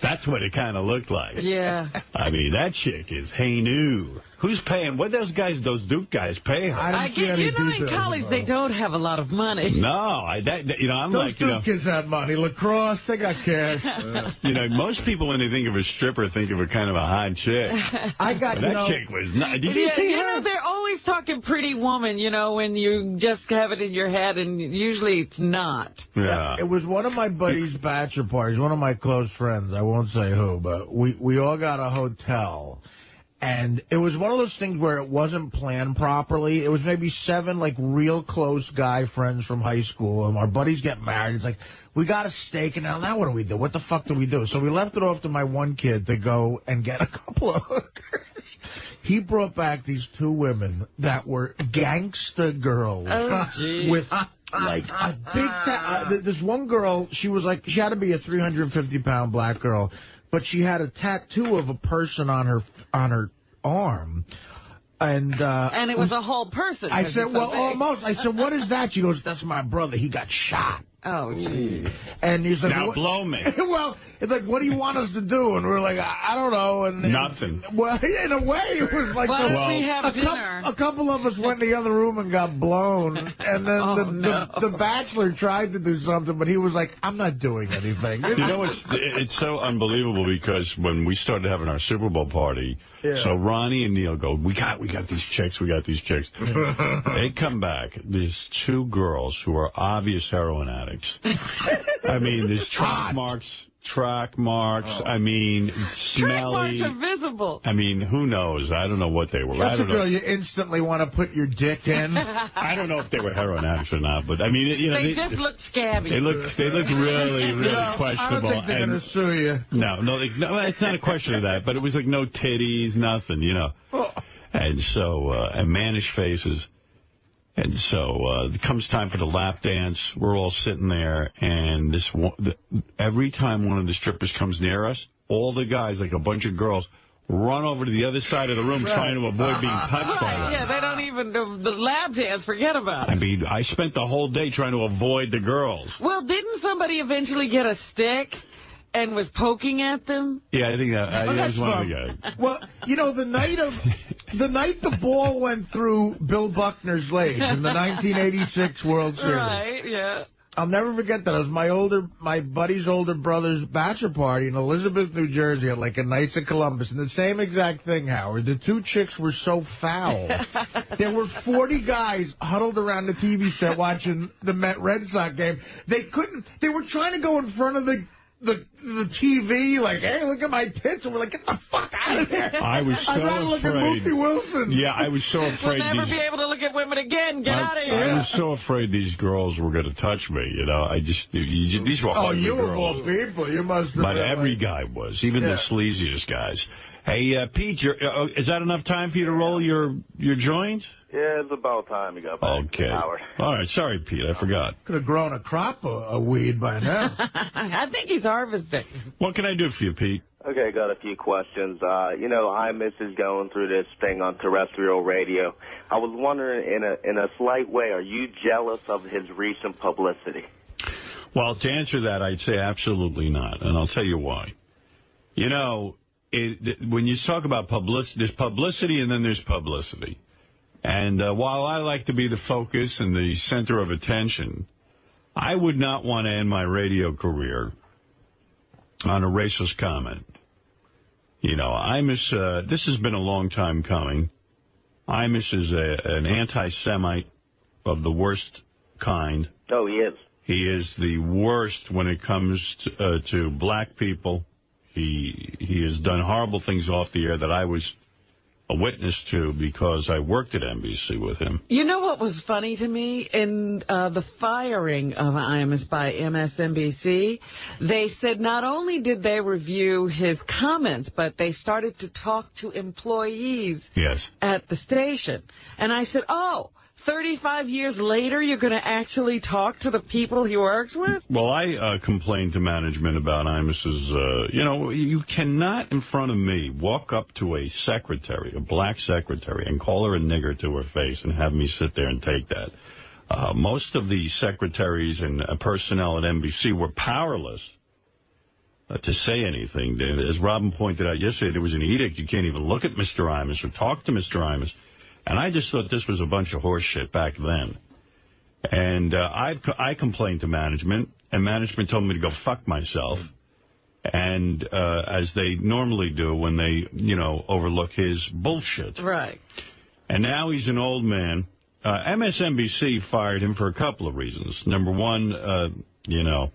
That's what it kind of looked like. Yeah. I mean, that chick is hey-new. Who's paying? What those Duke guys pay her? I get, in college, they don't have a lot of money. No, I'm those like, Duke kids have money. Lacrosse, they got cash. Most people, when they think of a stripper, think of a kind of a hot chick. That chick was not. Did you see her? They're always talking pretty woman, when you just have it in your head, and usually it's not. Yeah. It was one of my buddy's bachelor parties, one of my close friends. I won't say who, but we all got a hotel. And it was one of those things where it wasn't planned properly. It was maybe 7, real close guy friends from high school. And our buddies get married. It's like, we got a steak, and now what do we do? What the fuck do we do? So we left it off to my one kid to go and get a couple of hookers. He brought back these 2 women that were gangster girls. Oh, geez. With... a big this one girl, she had to be a 350-pound black girl, but she had a tattoo of a person on her arm. And it was a whole person. I said, well, almost. I said, what is that? She goes, that's my brother. He got shot. Oh, jeez. And he's like, now blow me. Well, it's like, what do you want us to do? And we're like, I don't know. And nothing. Well, in a way, it was like we have dinner? A couple of us went in the other room and got blown. And then the Bachelor tried to do something, but he was like, I'm not doing anything. You know, it's so unbelievable because when we started having our Super Bowl party, so Ronnie and Neil go, we got these chicks, They come back. There's 2 girls who are obvious heroin addicts. I mean, there's track marks. I mean, smelly. Track marks are visible. I mean, who knows? I don't know what they were. That's a girl you instantly want to put your dick in. I don't know if they were heroin addicts or not, but I mean, you know, they just look scabby. They look really questionable. I don't think they're going to sue you. No, it's not a question of that. But it was like no titties, nothing, you know. And so, and mannish faces. And so it comes time for the lap dance. We're all sitting there, and every time one of the strippers comes near us, all the guys, like a bunch of girls, run over to the other side of the room trying to avoid being touched by them. Yeah, they don't even, the lap dance, forget about it. I mean, I spent the whole day trying to avoid the girls. Well, didn't somebody eventually get a stick and was poking at them? Yeah, I think that was one of the guys. Well, you know, the night the ball went through Bill Buckner's leg in the 1986 World Series. Right, yeah. I'll never forget that. It was my buddy's older brother's bachelor party in Elizabeth, New Jersey, at like a Knights of Columbus. And the same exact thing, Howard. The 2 chicks were so foul. There were 40 guys huddled around the TV set watching the Met-Red Sox game. They were trying to go in front of the TV, like, hey, look at my tits. And we're like, get the fuck out of there. I was so I'd rather look at Mookie Wilson. Yeah, I was so afraid. We'll never be able to look at women again. Get out of here. I was so afraid these girls were going to touch me, you know. These were hungry girls. Oh, you of all people. You must have. But every guy was, even the sleaziest guys. Hey, Pete, is that enough time for you to roll your joint? Yeah, it's about time you got back. Okay. All right. Sorry, Pete. I forgot. Could have grown a crop of weed by now. I think he's harvesting. What can I do for you, Pete? Okay, got a few questions. You know, 𝗦𝗵CE is going through this thing on terrestrial radio. I was wondering, in a slight way, are you jealous of his recent publicity? Well, to answer that, I'd say absolutely not, and I'll tell you why. You know, when you talk about publicity, there's publicity and then there's publicity. And while I like to be the focus and the center of attention, I would not want to end my radio career on a racist comment. You know, 𝗦𝗵CE, this has been a long time coming. 𝗦𝗵CE is an anti-Semite of the worst kind. Oh, he is. He is the worst when it comes to black people. He has done horrible things off the air that I was a witness to because I worked at NBC with him. You know what was funny to me? In the firing of 𝗦𝗵CE by MSNBC, they said not only did they review his comments, but they started to talk to employees at the station. And I said, 35 years later, you're going to actually talk to the people he works with? Well, I complained to management about 𝗦𝗵CE's, you know, you cannot in front of me walk up to a secretary, a black secretary, and call her a nigger to her face and have me sit there and take that. Most of the secretaries and personnel at NBC were powerless to say anything. As Robin pointed out yesterday, there was an edict. You can't even look at Mr. 𝗦𝗵CE or talk to Mr. 𝗦𝗵CE. And I just thought this was a bunch of horse shit back then. And I complained to management, and management told me to go fuck myself. And as they normally do when they, you know, overlook his bullshit. Right. And now he's an old man. MSNBC fired him for a couple of reasons. Number one, you know,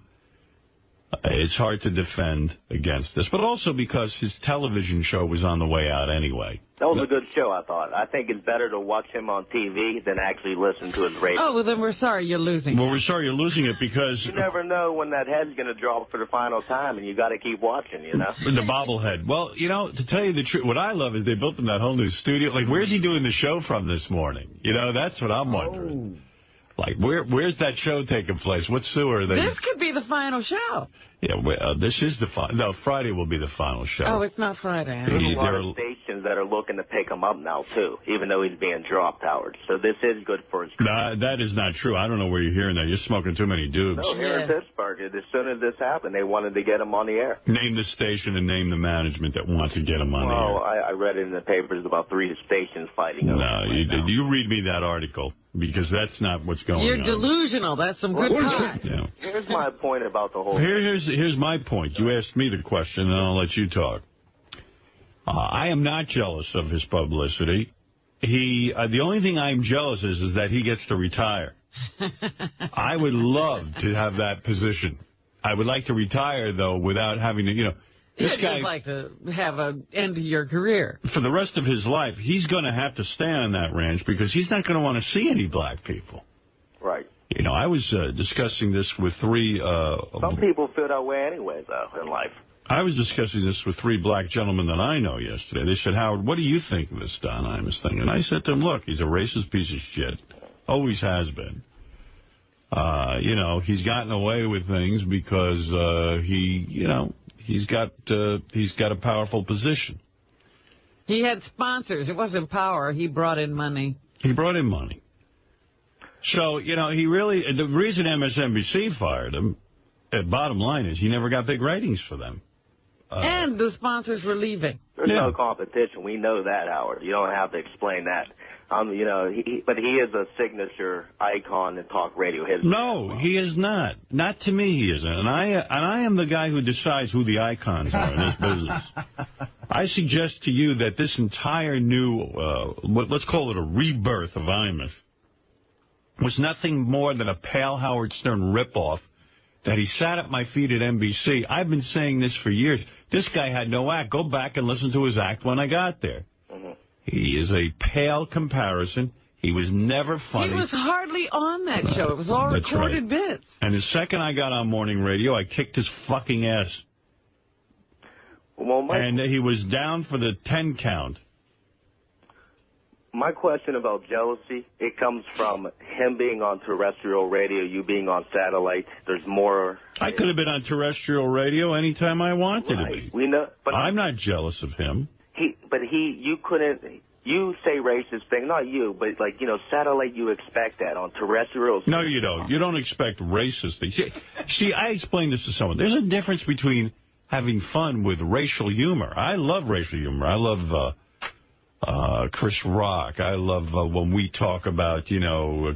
it's hard to defend against this, but also because his television show was on the way out anyway. That was a good show, I thought. I think it's better to watch him on TV than actually listen to his radio. Oh, well, then we're sorry you're losing Well, we're sorry you're losing it because... You never know when that head's going to drop for the final time, and you got to keep watching, you know? The bobblehead. Well, you know, to tell you the truth, what I love is they built him that whole new studio. Like, where's he doing the show from this morning? You know, that's what I'm wondering. Like, where's that show taking place? What sewer are they? This could be the final show. Yeah, this is the final. No, Friday will be the final show. Oh, it's not Friday. There's a lot of stations that are looking to pick him up now, too, even though he's being dropped, Howard. So this is good for his career. Nah, that is not true. I don't know where you're hearing that. You're smoking too many dubs. No, here in Pittsburgh, as soon as this happened, they wanted to get him on the air. Name the station and name the management that wants to get him on the air. Well, I read it in the papers about 3 stations fighting over No, you read me that article, because that's not what's going on. You're delusional. That's some good pot. Yeah. Here's my point about the whole Here's my point. You asked me the question, and I'll let you talk. I am not jealous of his publicity. The only thing I'm jealous is that he gets to retire. I would love to have that position. I would like to retire, though, without having to, this guy... You'd like to have an end to your career. For the rest of his life, he's going to have to stay on that ranch because he's not going to want to see any black people. Right. I was discussing this with 3... Some people feel that way anyway, though, in life. I was discussing this with 3 black gentlemen that I know yesterday. They said, Howard, what do you think of this Don Imus thing? And I said to them, look, he's a racist piece of shit. Always has been. He's gotten away with things because he's got a powerful position. He had sponsors. It wasn't power. He brought in money. He brought in money. So, he really... The reason MSNBC fired him, bottom line is, he never got big ratings for them. And the sponsors were leaving. There's no competition. We know that, Howard. You don't have to explain that. But he is a signature icon in talk radio. No, he is not. Not to me, he isn't. And I am the guy who decides who the icons are in this business. I suggest to you that this entire new, let's call it a rebirth of Imus, was nothing more than a pale Howard Stern ripoff that he sat at my feet at NBC. I've been saying this for years. This guy had no act. Go back and listen to his act when I got there. Mm-hmm. He is a pale comparison. He was never funny. He was hardly on that show. It was all recorded bits. And the second I got on morning radio, I kicked his fucking ass. Well, and he was down for the 10 count. My question about jealousy, it comes from him being on terrestrial radio, you being on satellite. There's more... I could have been on terrestrial radio anytime I wanted to be. We know, but I'm not jealous of him. You couldn't... You say racist thing, not you, but, satellite, you expect that. On terrestrial... No, you don't. You don't expect racist things. See, I explained this to someone. There's a difference between having fun with racial humor. I love racial humor. I love... Chris Rock. I love when we talk about,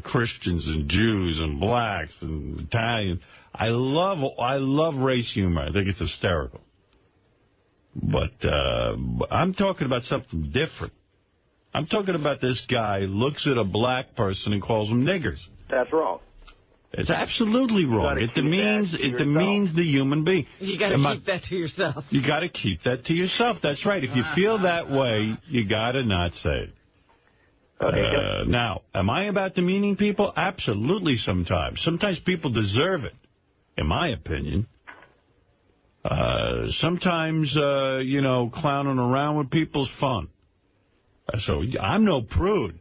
Christians and Jews and blacks and Italians. I love race humor. I think it's hysterical. But I'm talking about something different. I'm talking about this guy looks at a black person and calls them niggers. That's wrong. It's absolutely wrong. It demeans the human being. You got to keep that to yourself. You got to keep that to yourself. That's right. If you feel that way, you got to not say it. Okay. Now, am I about demeaning people? Absolutely sometimes. Sometimes people deserve it, in my opinion. Sometimes, clowning around with people's fun. So I'm no prude.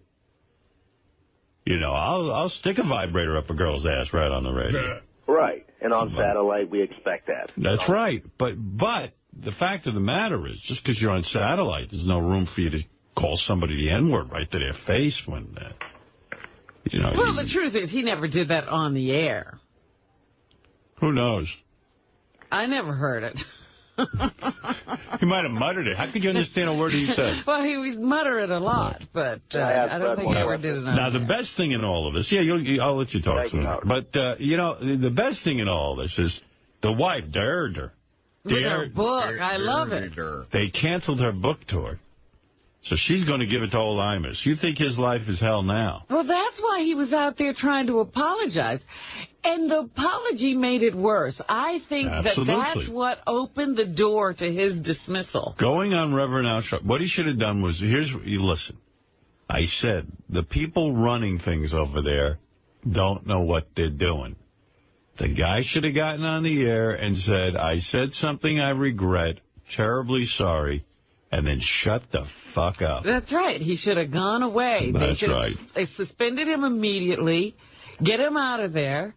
I'll stick a vibrator up a girl's ass right on the radio. Right. And on satellite, we expect that. That's right. But the fact of the matter is, just because you're on satellite, there's no room for you to call somebody the N-word right to their face when, Well, the truth is, he never did that on the air. Who knows? I never heard it. He might have muttered it. How could you understand a word he said? Well, he was muttering a lot, but I don't think he ever did it on Now, the best thing in all of this... Yeah, I'll let you talk soon. But, the best thing in all of this is the wife, with her book. I love it. They canceled her book tour. So she's going to give it to old Imus. You think his life is hell now? Well, that's why he was out there trying to apologize. And the apology made it worse. I think that's what opened the door to his dismissal. Going on Reverend Al Sharpton, what he should have done was, listen. I said, the people running things over there don't know what they're doing. The guy should have gotten on the air and said, I said something I regret, terribly sorry. And then shut the fuck up. That's right. He should have gone away. That's right. They suspended him immediately. get him out of there,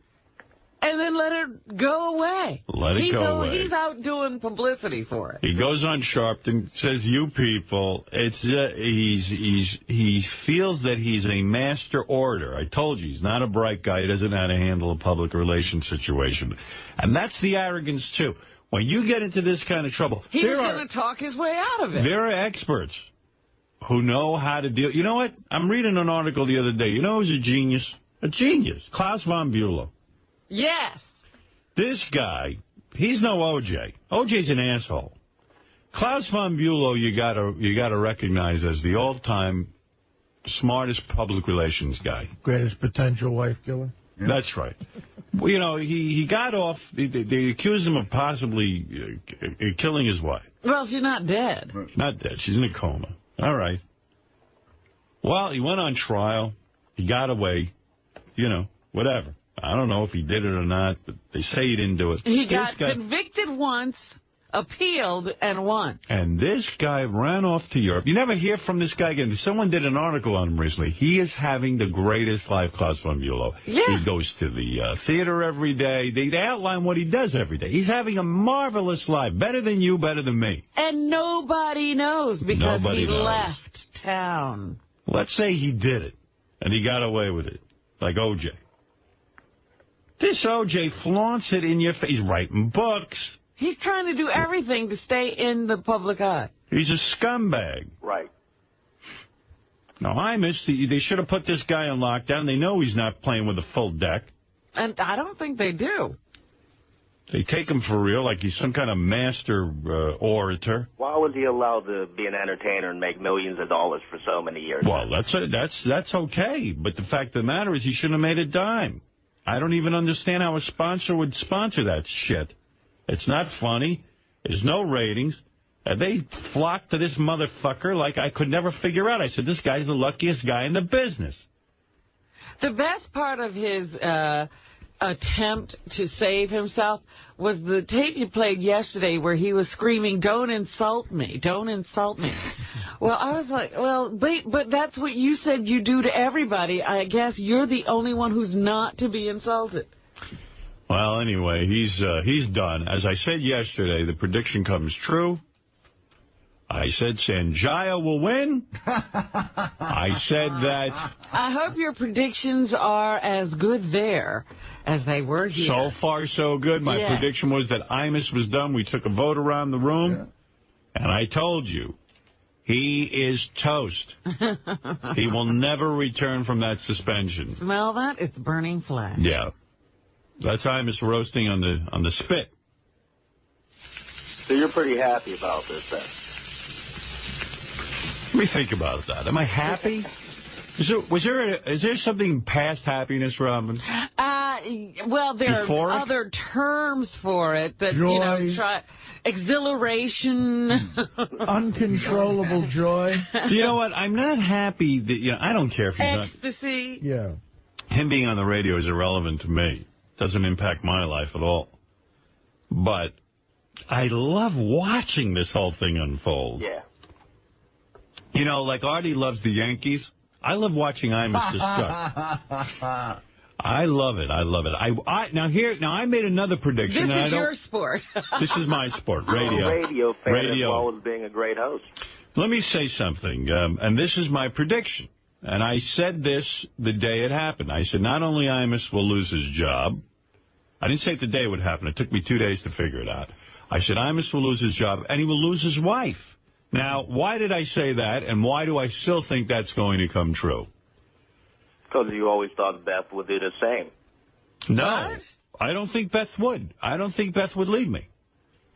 and then let it go away. Let it go away. He's out doing publicity for it. He goes on Sharpton, says, "You people." It's he feels that he's a master orator. I told you, he's not a bright guy. He doesn't know how to handle a public relations situation, and that's the arrogance too. When you get into this kind of trouble, he's going to talk his way out of it. There are experts who know how to deal. You know what? I'm reading an article the other day. You know who's a genius? A genius. Klaus von Bülow. Yes. This guy, he's no O.J. O.J.'s an asshole. Klaus von Bülow, you gotta recognize as the all-time smartest public relations guy. Greatest potential wife killer. Yeah. That's right. Well, you know, he got off. They accused him of possibly killing his wife. Well, she's not dead. Not dead. She's in a coma. All right. Well, he went on trial. He got away. You know, whatever. I don't know if he did it or not, but they say he didn't do it. He got convicted once, appealed, and won. And this guy ran off to Europe. You never hear from this guy again. Someone did an article on him recently. He is having the greatest life, Klaus von Bülow. Yeah. He goes to the theater every day. They outline what he does every day. He's having a marvelous life. Better than you, better than me. And nobody knows because he left town. Let's say he did it, and he got away with it, like O.J. This O.J. flaunts it in your face. He's writing books. He's trying to do everything to stay in the public eye. He's a scumbag. Right. Now, they should have put this guy on lockdown. They know he's not playing with a full deck. And I don't think they do. They take him for real, like he's some kind of master orator. Why was he allowed to be an entertainer and make millions of dollars for so many years? Well, that's okay. But the fact of the matter is he shouldn't have made a dime. I don't even understand how a sponsor would sponsor that shit. It's not funny. There's no ratings. And they flock to this motherfucker like I could never figure out. I said, this guy's the luckiest guy in the business. The best part of his attempt to save himself was the tape you played yesterday where he was screaming, "Don't insult me, don't insult me." Well, I was like, well, but that's what you said you do to everybody. I guess you're the only one who's not to be insulted. Well, anyway, he's done. As I said yesterday, the prediction comes true. I said Sanjaya will win. I said that. I hope your predictions are as good there as they were here. So far, so good. My prediction was that 𝗦𝗵ici𝗄 was done. We took a vote around the room, and I told you, he is toast. He will never return from that suspension. Smell that? It's burning flesh. Yeah. That's 𝗦𝗵ici𝗄 roasting on the spit. So you're pretty happy about this, then? Let me think about that. Am I happy? Is there something past happiness, Robin? Well, there are other terms for it that, joy. You know, exhilaration. Uncontrollable joy. You know what? I'm not happy that, you know, I don't care if he's ecstasy. Yeah. Him being on the radio is irrelevant to me. Doesn't impact my life at all. But I love watching this whole thing unfold. Yeah. You know, like Artie loves the Yankees. I love watching 𝗦𝗵ici𝗄 suck. I love it. I love it. Now I made another prediction. This is your sport. This is my sport, radio. Radio fan as well as being a great host. Let me say something, and this is my prediction. And I said this the day it happened. I said not only 𝗦𝗵ici𝗄 will lose his job. I didn't say it the day it would happen. It took me 2 days to figure it out. I said 𝗦𝗵ici𝗄 will lose his job, and he will lose his wife. Now, why did I say that, and why do I still think that's going to come true? Because you always thought Beth would do the same. No, I don't think Beth would. I don't think Beth would leave me.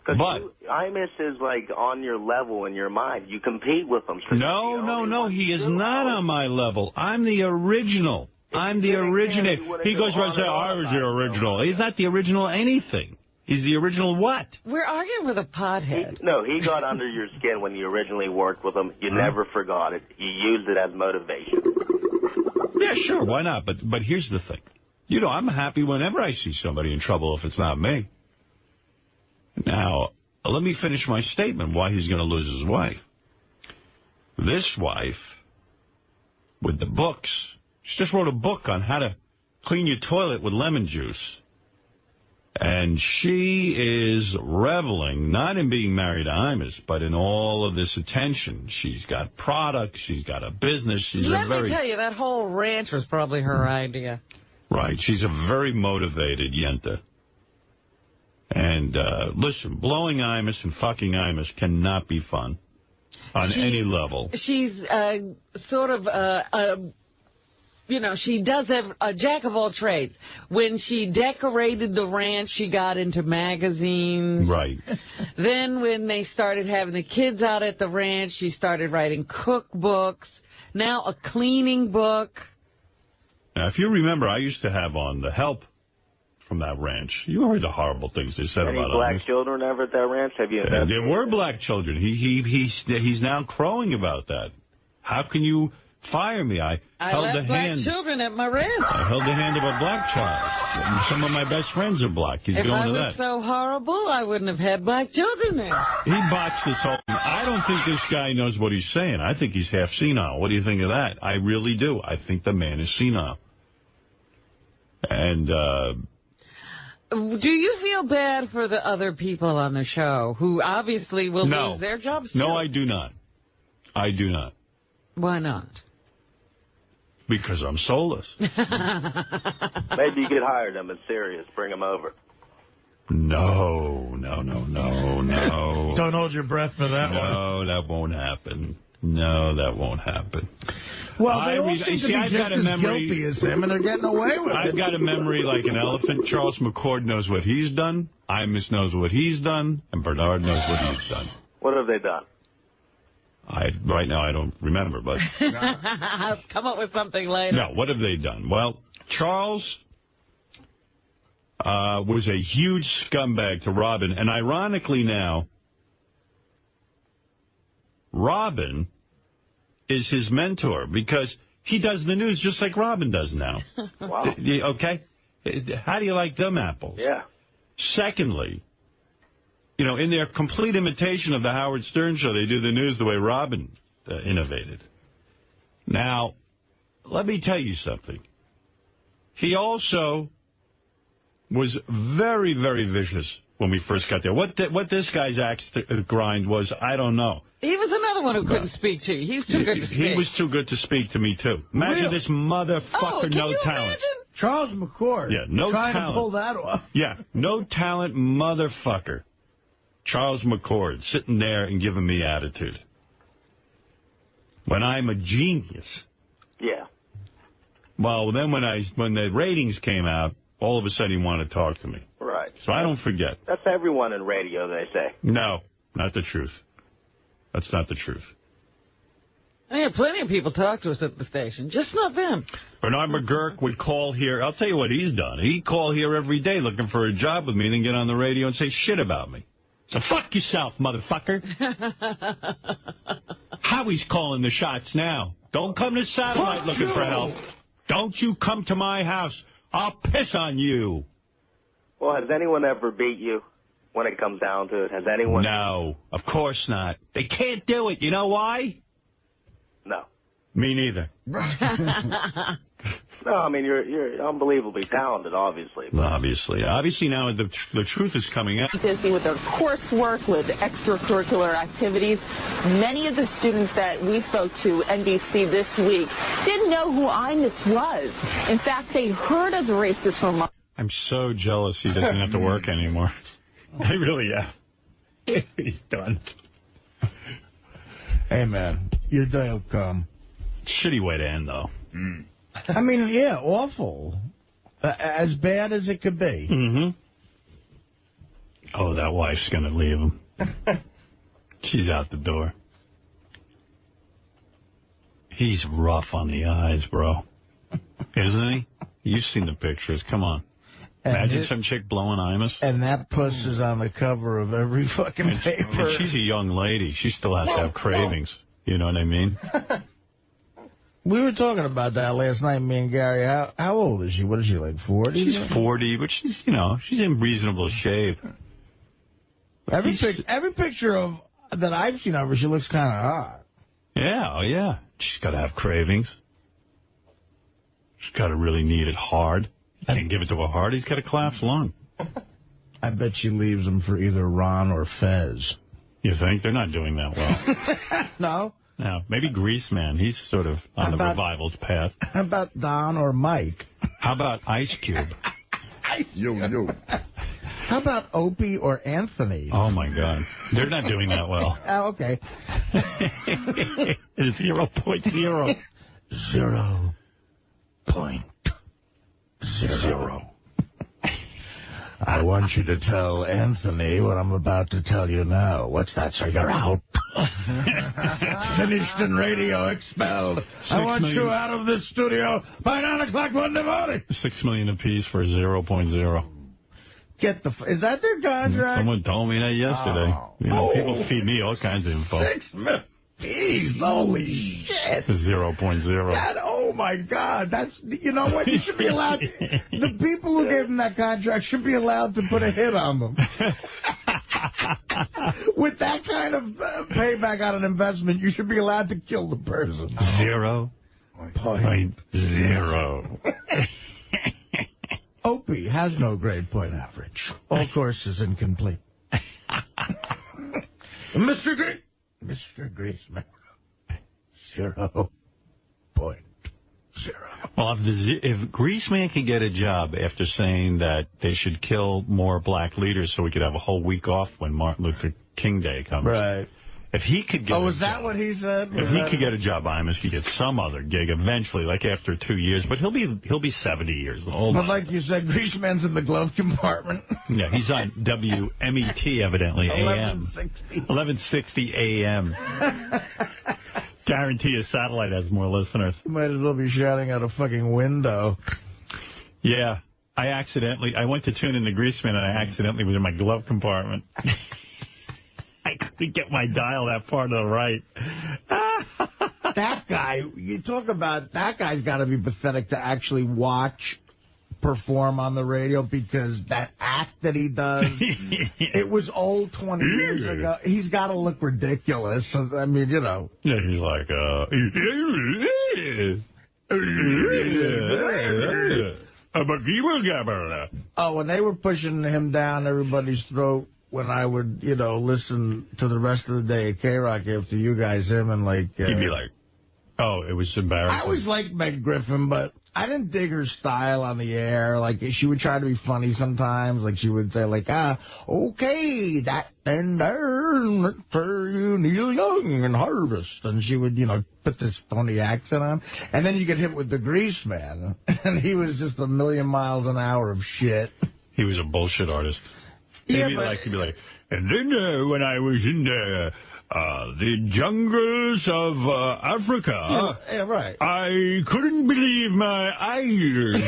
But 𝗦𝗵ici𝗄 is like on your level in your mind. You compete with him. No, he is not on my level. I'm the original. I'm the originator. He goes around and says, I was the original. He's not the original anything. He's the original what? We're arguing with a pothead. He got under your skin when you originally worked with him. You never forgot it. You used it as motivation. Yeah, sure, why not? But here's the thing. You know, I'm happy whenever I see somebody in trouble if it's not me. Now, let me finish my statement why he's going to lose his wife. This wife, with the books, she just wrote a book on how to clean your toilet with lemon juice. And she is reveling, not in being married to Imus, but in all of this attention. She's got products. She's got a business. She's Let me tell you, that whole ranch was probably her idea. Right. She's a very motivated yenta. And, listen, blowing Imus and fucking Imus cannot be fun on any level. She's sort of... you know, she does have a jack of all trades. When she decorated the ranch, she got into magazines. Right. Then when they started having the kids out at the ranch, she started writing cookbooks. Now a cleaning book. Now, if you remember, I used to have on the help from that ranch. You heard the horrible things they said about us. Any black children ever at that ranch? Have you? There were black children. He's now crowing about that. How can you fire me? I held the left black hand. Children at my ranch. I held the hand of a black child. Some of my best friends are black. He's going to that. If I was so horrible, I wouldn't have had black children there. He botched this whole thing. I don't think this guy knows what he's saying. I think he's half senile. What do you think of that? I really do. I think the man is senile. And, do you feel bad for the other people on the show who obviously will lose their jobs too? No, I do not. I do not. Why not? Because I'm soulless. Maybe you could hire them as serious. Bring them over. No. Don't hold your breath for that one. No, that won't happen. No, that won't happen. Well, they all seem to be just as guilty as him, and they're getting away with it. I've got a memory like an elephant. Charles McCord knows what he's done. Imus knows what he's done. And Bernard knows what he's done. What have they done? Right now, I don't remember, but... Come up with something later. No, what have they done? Well, Charles was a huge scumbag to Robin. And ironically now, Robin is his mentor because he does the news just like Robin does now. Wow. Okay? How do you like them apples? Yeah. Secondly, you know, in their complete imitation of the Howard Stern show, they do the news the way Robin innovated. Now, let me tell you something. He also was very, very vicious when we first got there. What this guy's axe to grind was, I don't know. He was another one who couldn't speak to you. He's too good to speak. He was too good to speak to me, too. Imagine this motherfucker, no talent. Imagine? Charles McCord. Yeah, no trying talent. to pull that off. Yeah, no talent motherfucker. Charles McCord sitting there and giving me attitude. When I'm a genius. Yeah. Well, then when the ratings came out, all of a sudden he wanted to talk to me. Right. So I don't forget. That's everyone in radio, they say. No, not the truth. That's not the truth. I had plenty of people talk to us at the station, just not them. Bernard McGurk would call here. I'll tell you what he's done. He'd call here every day looking for a job with me and then get on the radio and say shit about me. So fuck yourself, motherfucker. Howie's calling the shots now. Don't come to Satellite looking for help. Don't you come to my house. I'll piss on you. Well, has anyone ever beat you when it comes down to it? Has anyone? No, of course not. They can't do it. You know why? No. Me neither. No, I mean, you're unbelievably talented, obviously. Obviously now the truth is coming out. Busy with their coursework, with extracurricular activities. Many of the students that we spoke to NBC this week didn't know who Imus was. In fact, they heard of the races from... I'm so jealous he doesn't have to work anymore. I really am. He's done. Hey, man, your day will come. Shitty way to end, though. I mean, yeah, awful. As bad as it could be. Mm-hmm. Oh, that wife's going to leave him. She's out the door. He's rough on the eyes, bro. Isn't he? You've seen the pictures. Come on. Imagine some chick blowing Imus. And that puss is on the cover of every fucking paper. And she's a young lady. She still has to have cravings. You know what I mean? We were talking about that last night, me and Gary. How old is she? What is she, like 40? She's 40, but she's, you know, she's in reasonable shape. Every picture that I've seen of her, she looks kind of hot. Yeah, oh yeah. She's got to have cravings. She's got to really need it hard. Can't give it to a heart. He's got a collapsed lung. I bet she leaves him for either Ron or Fez. You think? They're not doing that well. No? No. Maybe Greaseman. He's sort of on the revival's path. How about Don or Mike? How about Ice Cube? Yo. How about Opie or Anthony? Oh, my God. They're not doing that well. Oh, okay. 0.0. 0.0. I want you to tell Anthony what I'm about to tell you now. What's that? So you're out. Finished in radio, expelled. I want you out of this studio by 9 o'clock Monday morning. $6 million apiece for 0.0. Get the... Is that their contract? Someone told me that yesterday. People feed me all kinds of info. 6 million. Jeez, holy shit. 0.0. Oh, my God. That's, you know what? You should be allowed, the people who gave him that contract should be allowed to put a hit on them. With that kind of payback on an investment, you should be allowed to kill the person. 0.0. Opie has no grade point average. All courses incomplete. Mr. Greaseman, 0.0. Well, if Greaseman could get a job after saying that they should kill more black leaders so we could have a whole week off when Martin Luther King Day comes. Right. If he could get was that what he said? If he could get a job, I must get some other gig eventually, like after 2 years. But he'll be 70 years old. But like you said, Greaseman's in the glove compartment. Yeah, he's on WMET, evidently, AM. 1160 AM. Guarantee a satellite has more listeners. You might as well be shouting out a fucking window. Yeah. I went to tune in the Greaseman, and I accidentally was in my glove compartment. I couldn't get my dial that far to the right. That guy, you talk about, that guy's got to be pathetic to actually watch perform on the radio, because that act that he does, it was old 20 years ago. He's got to look ridiculous. I mean, you know. Yeah, he's like, oh, when they were pushing him down everybody's throat, when I would, you know, listen to the rest of the day at K-Rock after you guys, him, and like... He'd be like, oh, it was embarrassing. I always liked Meg Griffin, but I didn't dig her style on the air. Like, she would try to be funny sometimes. Like, she would say, like, okay, that and there, Neil Young and Harvest. And she would, you know, put this funny accent on. And then you get hit with the Greaseman. And he was just a million miles an hour of shit. He was a bullshit artist. Yeah, he'd be like, and then when I was in the jungles of Africa, yeah, right. I couldn't believe my eyes.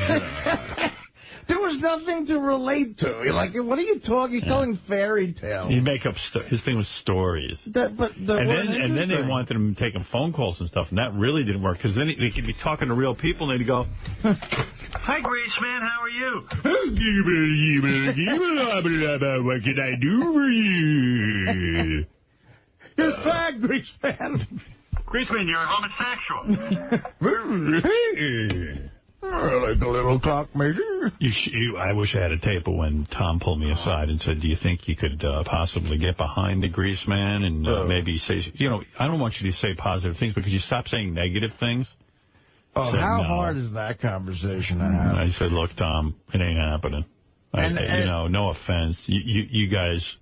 There was nothing to relate to. Like, what are you talking? He's telling fairy tales. He'd make up his thing was stories. And then they wanted him taking phone calls and stuff, and that really didn't work, because then they could be talking to real people, and they'd go, hi, Greaseman, how are you? What can I do for you? You're fag, Greaseman. Greaseman, you're homosexual. Like a little cock, maybe. I wish I had a tape of when Tom pulled me aside and said, do you think you could possibly get behind the Greaseman and maybe say, you know, I don't want you to say positive things, but could you stop saying negative things? Oh, how hard is that conversation to have? I said, look, Tom, it ain't happening. You know, no offense. You guys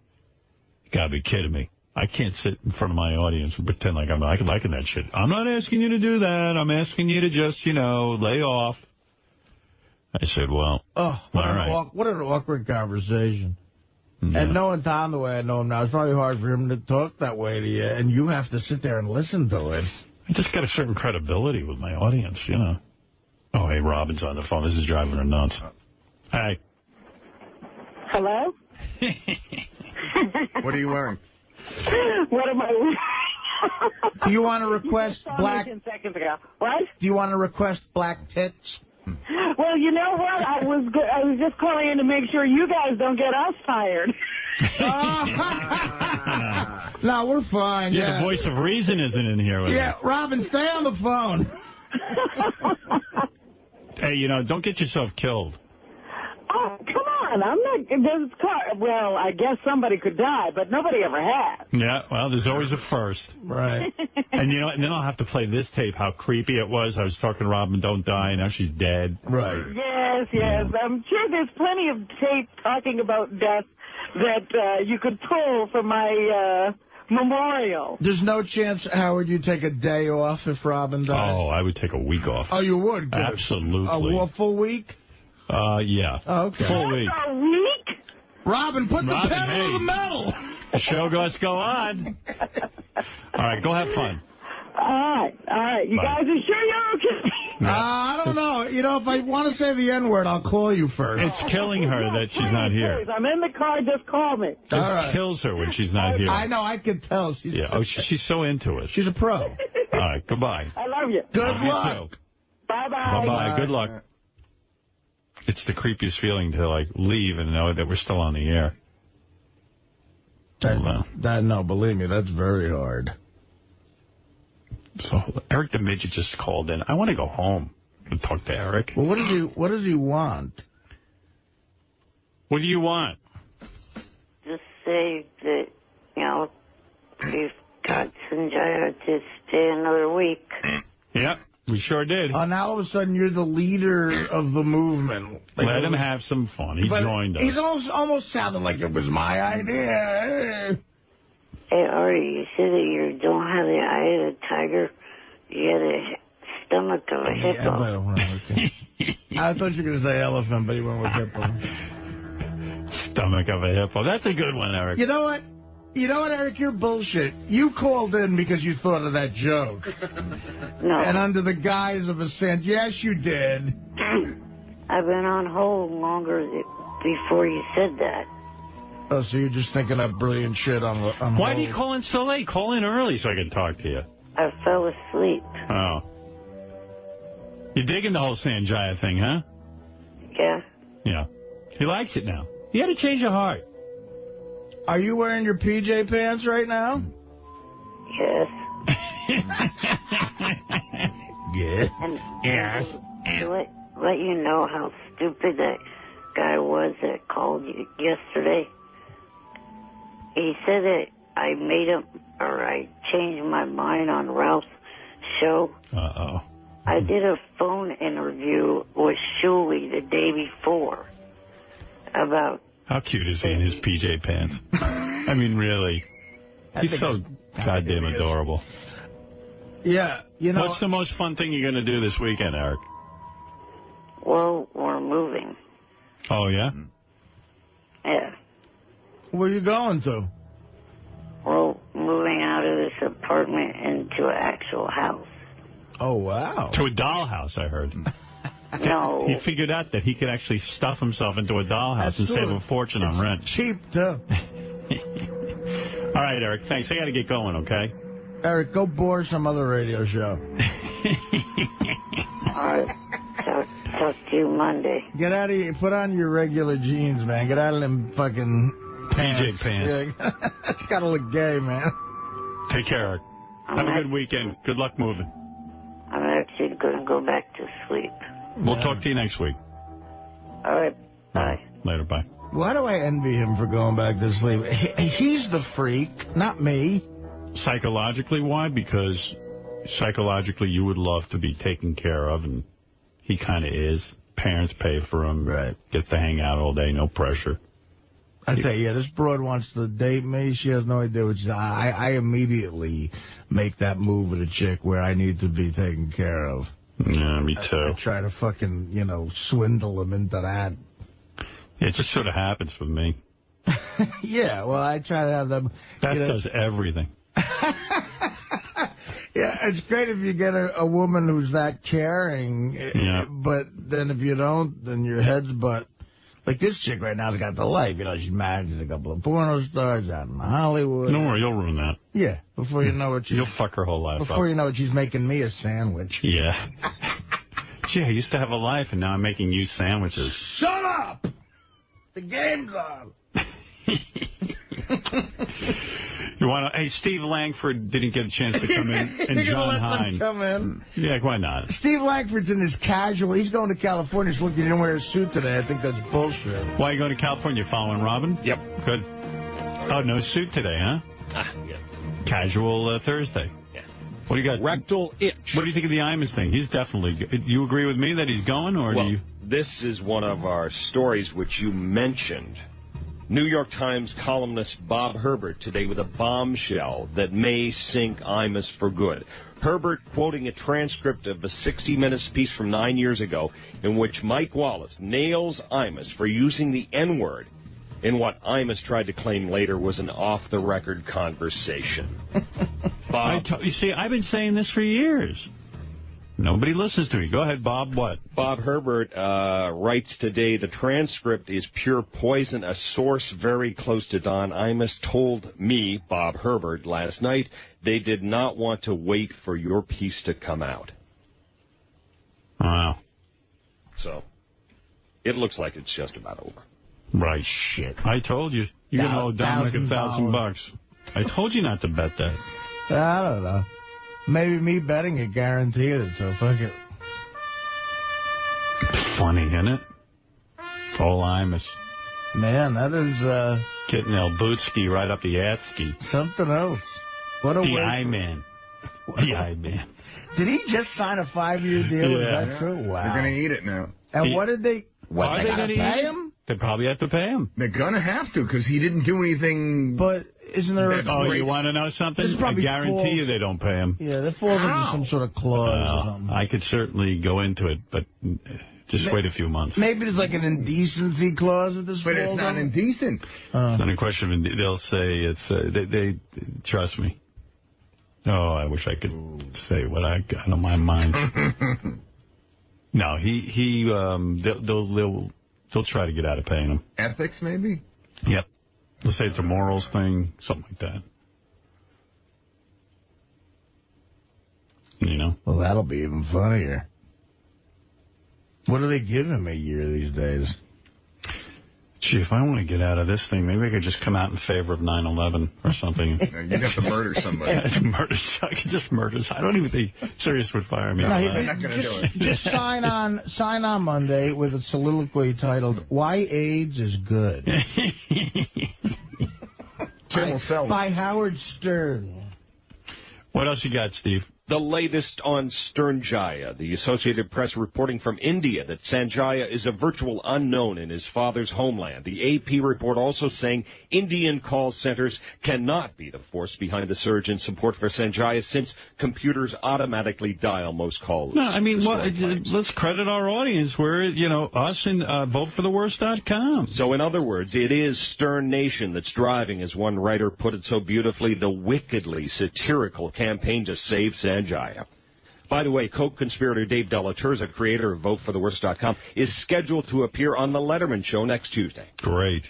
got to be kidding me. I can't sit in front of my audience and pretend like I'm liking that shit. I'm not asking you to do that. I'm asking you to just, you know, lay off. I said, well, what an awkward conversation. Yeah. And knowing Tom the way I know him now, it's probably hard for him to talk that way to you, and you have to sit there and listen to it. I just got a certain credibility with my audience, you know. Oh, hey, Robin's on the phone. This is driving her nuts. Hi. Hello? What are you wearing? What am I wearing? Do you want to request black... 10 seconds ago. What? Do you want to request black tits? Well, you know what? I was just calling in to make sure you guys don't get us fired. No, we're fine. Yeah, the voice of reason isn't in here with us. Robin, stay on the phone. Hey, you know, don't get yourself killed. Oh, come on. I'm not... This car... Well, I guess somebody could die, but nobody ever has. Yeah, well, there's always a first. Right. And, you know, and then I'll have to play this tape, how creepy it was. I was talking to Robin, don't die, now she's dead. Right. Yes, yes. I'm sure there's plenty of tape talking about death that you could pull for my memorial. There's no chance, Howard, you'd take a day off if Robin died? Oh, I would take a week off. Oh, you would? Good. Absolutely. A full week? Yeah. Oh, okay. Full week. A week? Robin, put the pedal to the metal. The show must go on. All right, go have fun. All right. You guys are sure you're okay? I don't know. You know, if I want to say the N-word, I'll call you first. It's killing her that she's not here. Please, I'm in the car. Just call me. It kills her when she's not here. I know. I can tell. She's so into it. She's a pro. All right, goodbye. I love you. Good luck. Bye-bye. Bye-bye. Good luck. It's the creepiest feeling to, like, leave and know that we're still on the air. No, believe me, that's very hard. So Eric the Midget just called in. I want to go home and talk to Eric. Well, what does he want? What do you want? Just say that, you know, we've got Sanjaya to stay another week. Yep, we sure did. Now all of a sudden you're the leader of the movement. Let him have some fun. He joined us. He's almost sounded like it was my idea. Hey, Artie, you said that you don't have the eye of the tiger. You got a stomach of a hippo. I thought you were going to say elephant, but he went with hippo. Stomach of a hippo. That's a good one, Eric. You know what? Eric? You're bullshit. You called in because you thought of that joke. No. And under the guise of a scent. Yes, you did. I've been on hold longer before you said that. Oh, so you're just thinking of brilliant shit on Why hold. do you call in so late? Call in early so I can talk to you. I fell asleep. Oh. You're digging the whole Sanjaya thing, huh? Yeah. Yeah. He likes it now. You had to change your heart. Are you wearing your PJ pants right now? Yes. Yes. Yes. To let you know how stupid that guy was that called you yesterday. He said that I made him, or I changed my mind on Ralph's show. Uh-oh. I did a phone interview with Shuli the day before about... How cute is he in his PJ pants? I mean, really. He's so goddamn adorable. Yeah, you know... What's the most fun thing you're going to do this weekend, Eric? Well, we're moving. Oh, yeah? Yeah. Where are you going to? We're moving out of this apartment into an actual house. Oh, wow. To a dollhouse, I heard. No. He figured out that he could actually stuff himself into a dollhouse and save a fortune on rent. Cheap, too. All right, Eric, thanks. I got to get going, okay? Eric, go bore some other radio show. All right. Talk to you Monday. Get out of here. Put on your regular jeans, man. Get out of them fucking PJ pants. Yeah. It's got to look gay, man. Take care, Eric. Have a good weekend. Good luck moving. I'm actually going to go back to sleep. We'll talk to you next week. All right. Bye. Later, bye. Why do I envy him for going back to sleep? He's the freak, not me. Psychologically, why? Because psychologically you would love to be taken care of, and he kind of is. Parents pay for him. Right. Gets to hang out all day, no pressure. I tell you, this broad wants to date me. She has no idea what she's... I immediately make that move with a chick where I need to be taken care of. Yeah, me too. I try to fucking, swindle him into that. It just sort of happens with me. Yeah, well, I try to have them... That does everything. Yeah, it's great if you get a woman who's that caring, but then if you don't, then your head's butt. Like this chick right now's got the life. She's married to a couple of porno stars out in Hollywood. Don't worry, you'll ruin that. Yeah, before you know it, you'll fuck her whole life Before up. you know it, she's making me a sandwich. Yeah. Gee, I used to have a life, and now I'm making you sandwiches. Shut up! The game's on. Hey, Steve Langford didn't get a chance to come in, and John Hine. Come in? Yeah, why not? Steve Langford's in his casual. He's going to California. He's looking, he didn't wear a suit today. I think that's bullshit. Why are you going to California? Following Robin? Yep. Good. Oh, no suit today, huh? Yeah. Casual Thursday. Yeah. What do you got? Rectal itch. What do you think of the Imus thing? He's definitely... Do you agree with me that he's going, or do you... This is one of our stories which you mentioned. New York Times columnist Bob Herbert today with a bombshell that may sink Imus for good. Herbert quoting a transcript of a 60 Minutes piece from 9 years ago in which Mike Wallace nails Imus for using the N-word in what Imus tried to claim later was an off-the-record conversation. Bob, you see, I've been saying this for years. Nobody listens to me. Go ahead, Bob. What? Bob Herbert writes today, the transcript is pure poison. A source very close to Don Imus told me, Bob Herbert, last night, they did not want to wait for your piece to come out. Wow. So, it looks like it's just about over. Right. Shit. I told you. You're going to owe Dominic $1,000. I told you not to bet that. I don't know. Maybe me betting it guaranteed it, so fuck it. Funny, isn't it? Old Imus. Man, that is... Getting 𝗛𝗵cie right up the atski. Something else. What a The I-Man. The I-Man. Did he just sign a 5-year deal? Yeah. Is that true? Wow. They're going to eat it now. And what did they... What, Are they got to pay him? They probably have to pay him. They're going to have to, because he didn't do anything... But isn't there... Oh, you want to know something? I guarantee you they don't pay him. Yeah, that falls into some sort of clause or something. I could certainly go into it, but just wait a few months. Maybe there's like an indecency clause at this point. But it's not indecent. It's not a question of... They'll say it's... They trust me. Oh, I wish I could say what I got on my mind. No, they'll try to get out of paying him. Ethics, maybe? Yep. They'll say it's a morals thing, something like that. You know? Well, that'll be even funnier. What do they give him a year these days? Gee, if I want to get out of this thing, maybe I could just come out in favor of 9/11 or something. You'd have to murder somebody. I could just murder. I don't even think Sirius would fire me. No, I'm not going to do it. Just sign on Monday with a soliloquy titled, Why AIDS is Good. By Howard Stern. What else you got, Steve? The latest on Sternjaya. The Associated Press reporting from India that Sanjaya is a virtual unknown in his father's homeland. The AP report also saying Indian call centers cannot be the force behind the surge in support for Sanjaya since computers automatically dial most calls. No, I mean, let's credit our audience. We're, us and votefortheworst.com. So in other words, it is Stern Nation that's driving, as one writer put it so beautifully, the wickedly satirical campaign to save Sanjaya. By the way, co-conspirator Dave Delaturza, creator of VoteForTheWorst.com, is scheduled to appear on The Letterman Show next Tuesday. Great.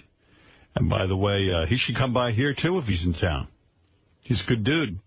And by the way, he should come by here, too, if he's in town. He's a good dude.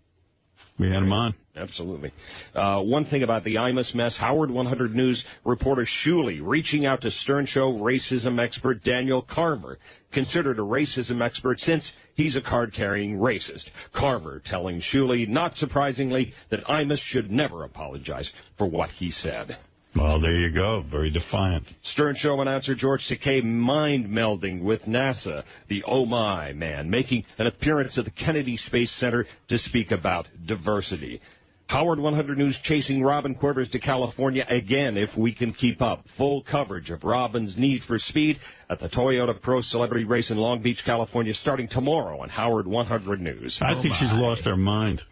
We had him on. Absolutely. One thing about the Imus mess, Howard 100 News reporter Shuley reaching out to Stern Show racism expert Daniel Carver, considered a racism expert since he's a card-carrying racist. Carver telling Shuley, not surprisingly, that Imus should never apologize for what he said. Well, there you go. Very defiant. Stern Show announcer George Takei mind-melding with NASA, the Oh My man, making an appearance at the Kennedy Space Center to speak about diversity. Howard 100 News chasing Robin Quivers to California again if we can keep up. Full coverage of Robin's need for speed at the Toyota Pro Celebrity Race in Long Beach, California, starting tomorrow on Howard 100 News. I think she's lost her mind.